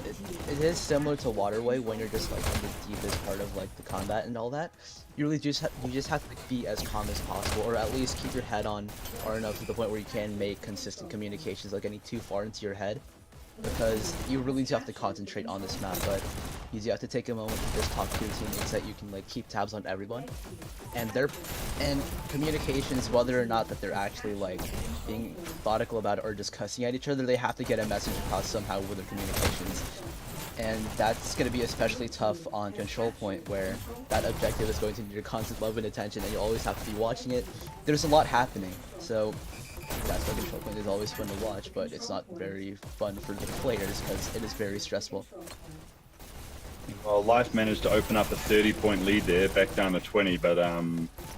it is similar to Waterway when you're just like in the deepest part of like the combat and all that. You really just have to be as calm as possible, or at least keep your head on far enough to the point where you can make consistent communications like getting too far into your head, because you really do have to concentrate on this map. But you do have to take a moment to just talk to your teammates that you can like keep tabs on everyone, and communications, whether or not that they're actually like being methodical about it or just cussing at each other, they have to get a message across somehow with their communications. And that's going to be especially tough on Control Point, where that objective is going to need your constant love and attention, and you always have to be watching it. There's a lot happening, so that's why Control Point is always fun to watch, but it's not very fun for the players because it is very stressful. Well, Life managed to open up a 30-point lead there, back down to 20, but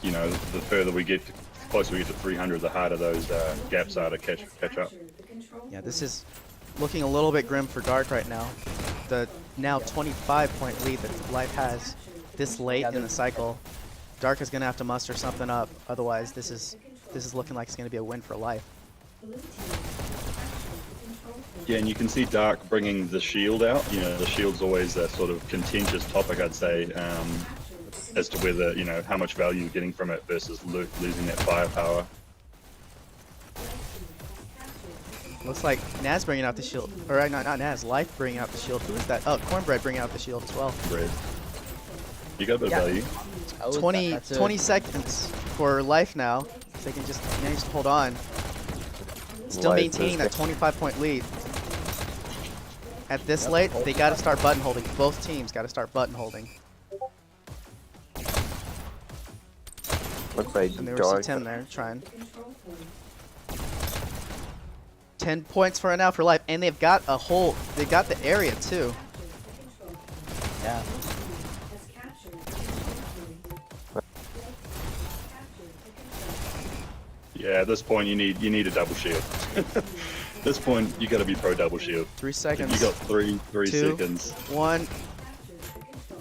you know, the further we get, the closer we get to 300, the harder those gaps are to catch up. Yeah, this is looking a little bit grim for Dark right now. The now 25-point lead that Life has this late in the cycle. Dark is going to have to muster something up, otherwise this is looking like it's going to be a win for Life. Yeah, and you can see Dark bringing the shield out. You know, the shield's always a sort of contentious topic, I'd say, as to whether, you know, how much value you're getting from it versus losing that firepower. Looks like Naz bringing out the shield, or not Naz, Life bringing out the shield. Who is that? Oh, Cornbread bringing out the shield as well. Red. You got a bit of value. 20 seconds for Life now. If they can just manage to hold on. Still Life maintaining that 25-point lead. At this late, they got to start button holding. Both teams got to start button holding. Looks like And there was Dark. Tim there trying. 10 points for now for Life, and they've got the area too. Yeah. Yeah, at this point you need a double shield. At this point you got to be pro double shield. 3 seconds. You got three 2, seconds. 1.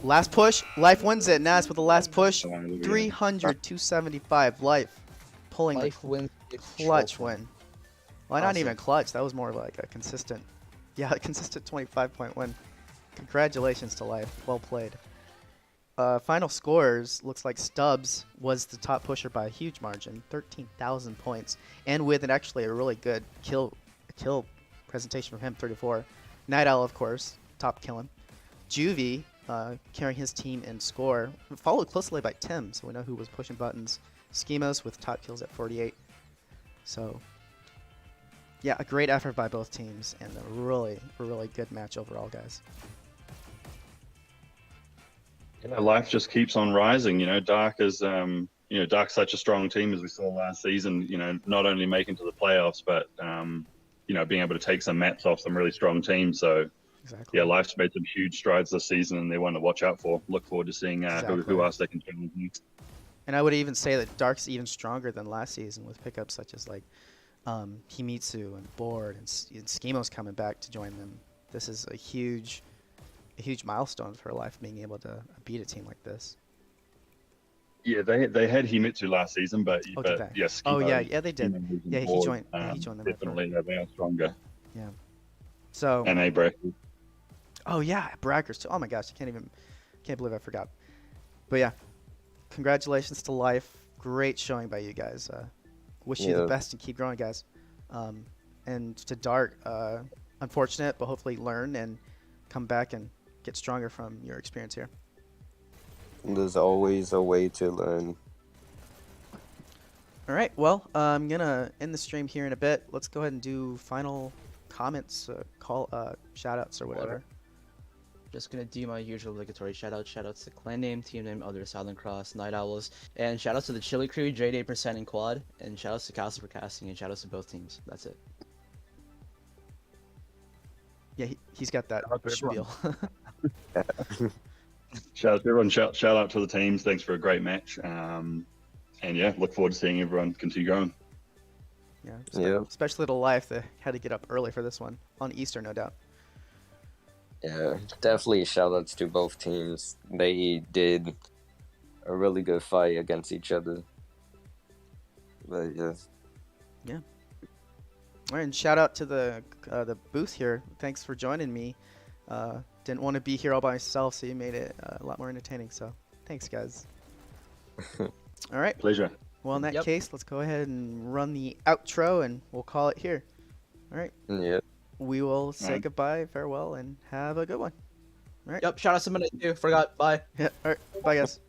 Last push. Life wins it. Naz with the last push. Come on, 300, 275. Life pulling Life the wins. clutch win. Well, not Awesome. even clutch. That was more like a consistent, a consistent 25-point win. Congratulations to Life. Well played. Final scores, looks like Stubbs was the top pusher by a huge margin, 13,000 points, and with actually a really good kill presentation from him, 34. Night Owl, of course, top killing. Juvie carrying his team in score, followed closely by Tim, so we know who was pushing buttons. Schemos with top kills at 48. So, yeah, a great effort by both teams, and a really good match overall, guys. Yeah, Life just keeps on rising. You know, Dark is, Dark's such a strong team as we saw last season. You know, not only making to the playoffs, but being able to take some maps off some really strong teams. So, Exactly. yeah, Life's made some huge strides this season, and they're one to watch out for. Look forward to seeing who else they can challenge next. And I would even say that Dark's even stronger than last season with pickups such as like Himitsu and Board and Schemos coming back to join them. This is a huge a huge milestone for Life being able to beat a team like this. Yeah, they had Himitsu last season, but Oh, did they? yeah, Oh, Schemo, yeah, they did. Schemo was on Yeah, he board. joined. Yeah, he joined them. I forgot. Definitely, they are stronger. So. And a bracket. Oh yeah, Braggers too. Oh my gosh, can't believe I forgot. But yeah, congratulations to Life. Great showing by you guys. Wish you the Yeah. best and keep growing, guys. And to Dart, unfortunate, but hopefully learn and come back and get stronger from your experience here. There's always a way to learn. All right, well, I'm gonna end the stream here in a bit. Let's go ahead and do final comments, shout outs or whatever. Just gonna do my usual obligatory shoutouts to clan name, team name, other Silent Cross, Night Owls, and shoutouts to the Chili Crew, Jade 8% in quad, and shoutouts to Kastle for casting, and shoutouts to both teams. That's it. Yeah, he's got that Shout out to spiel. Shout out to everyone. Shout out to the teams. Thanks for a great match. And yeah, look forward to seeing everyone continue going. Yeah, Yeah. especially to Life. They had to get up early for this one on Easter, no doubt. Yeah, definitely shoutouts to both teams. They did a really good fight against each other. But yeah. All right, and shout out to the booth here. Thanks for joining me. Didn't want to be here all by myself, so you made it a lot more entertaining. So thanks, guys. All right. Pleasure. Well, in that Yep. case, let's go ahead and run the outro, and we'll call it here. All right. Yeah. We will say Alright. goodbye, farewell, and have a good one. Yep, shoutouts to Minute 2. Forgot. Bye. Yeah. All right. Bye, guys.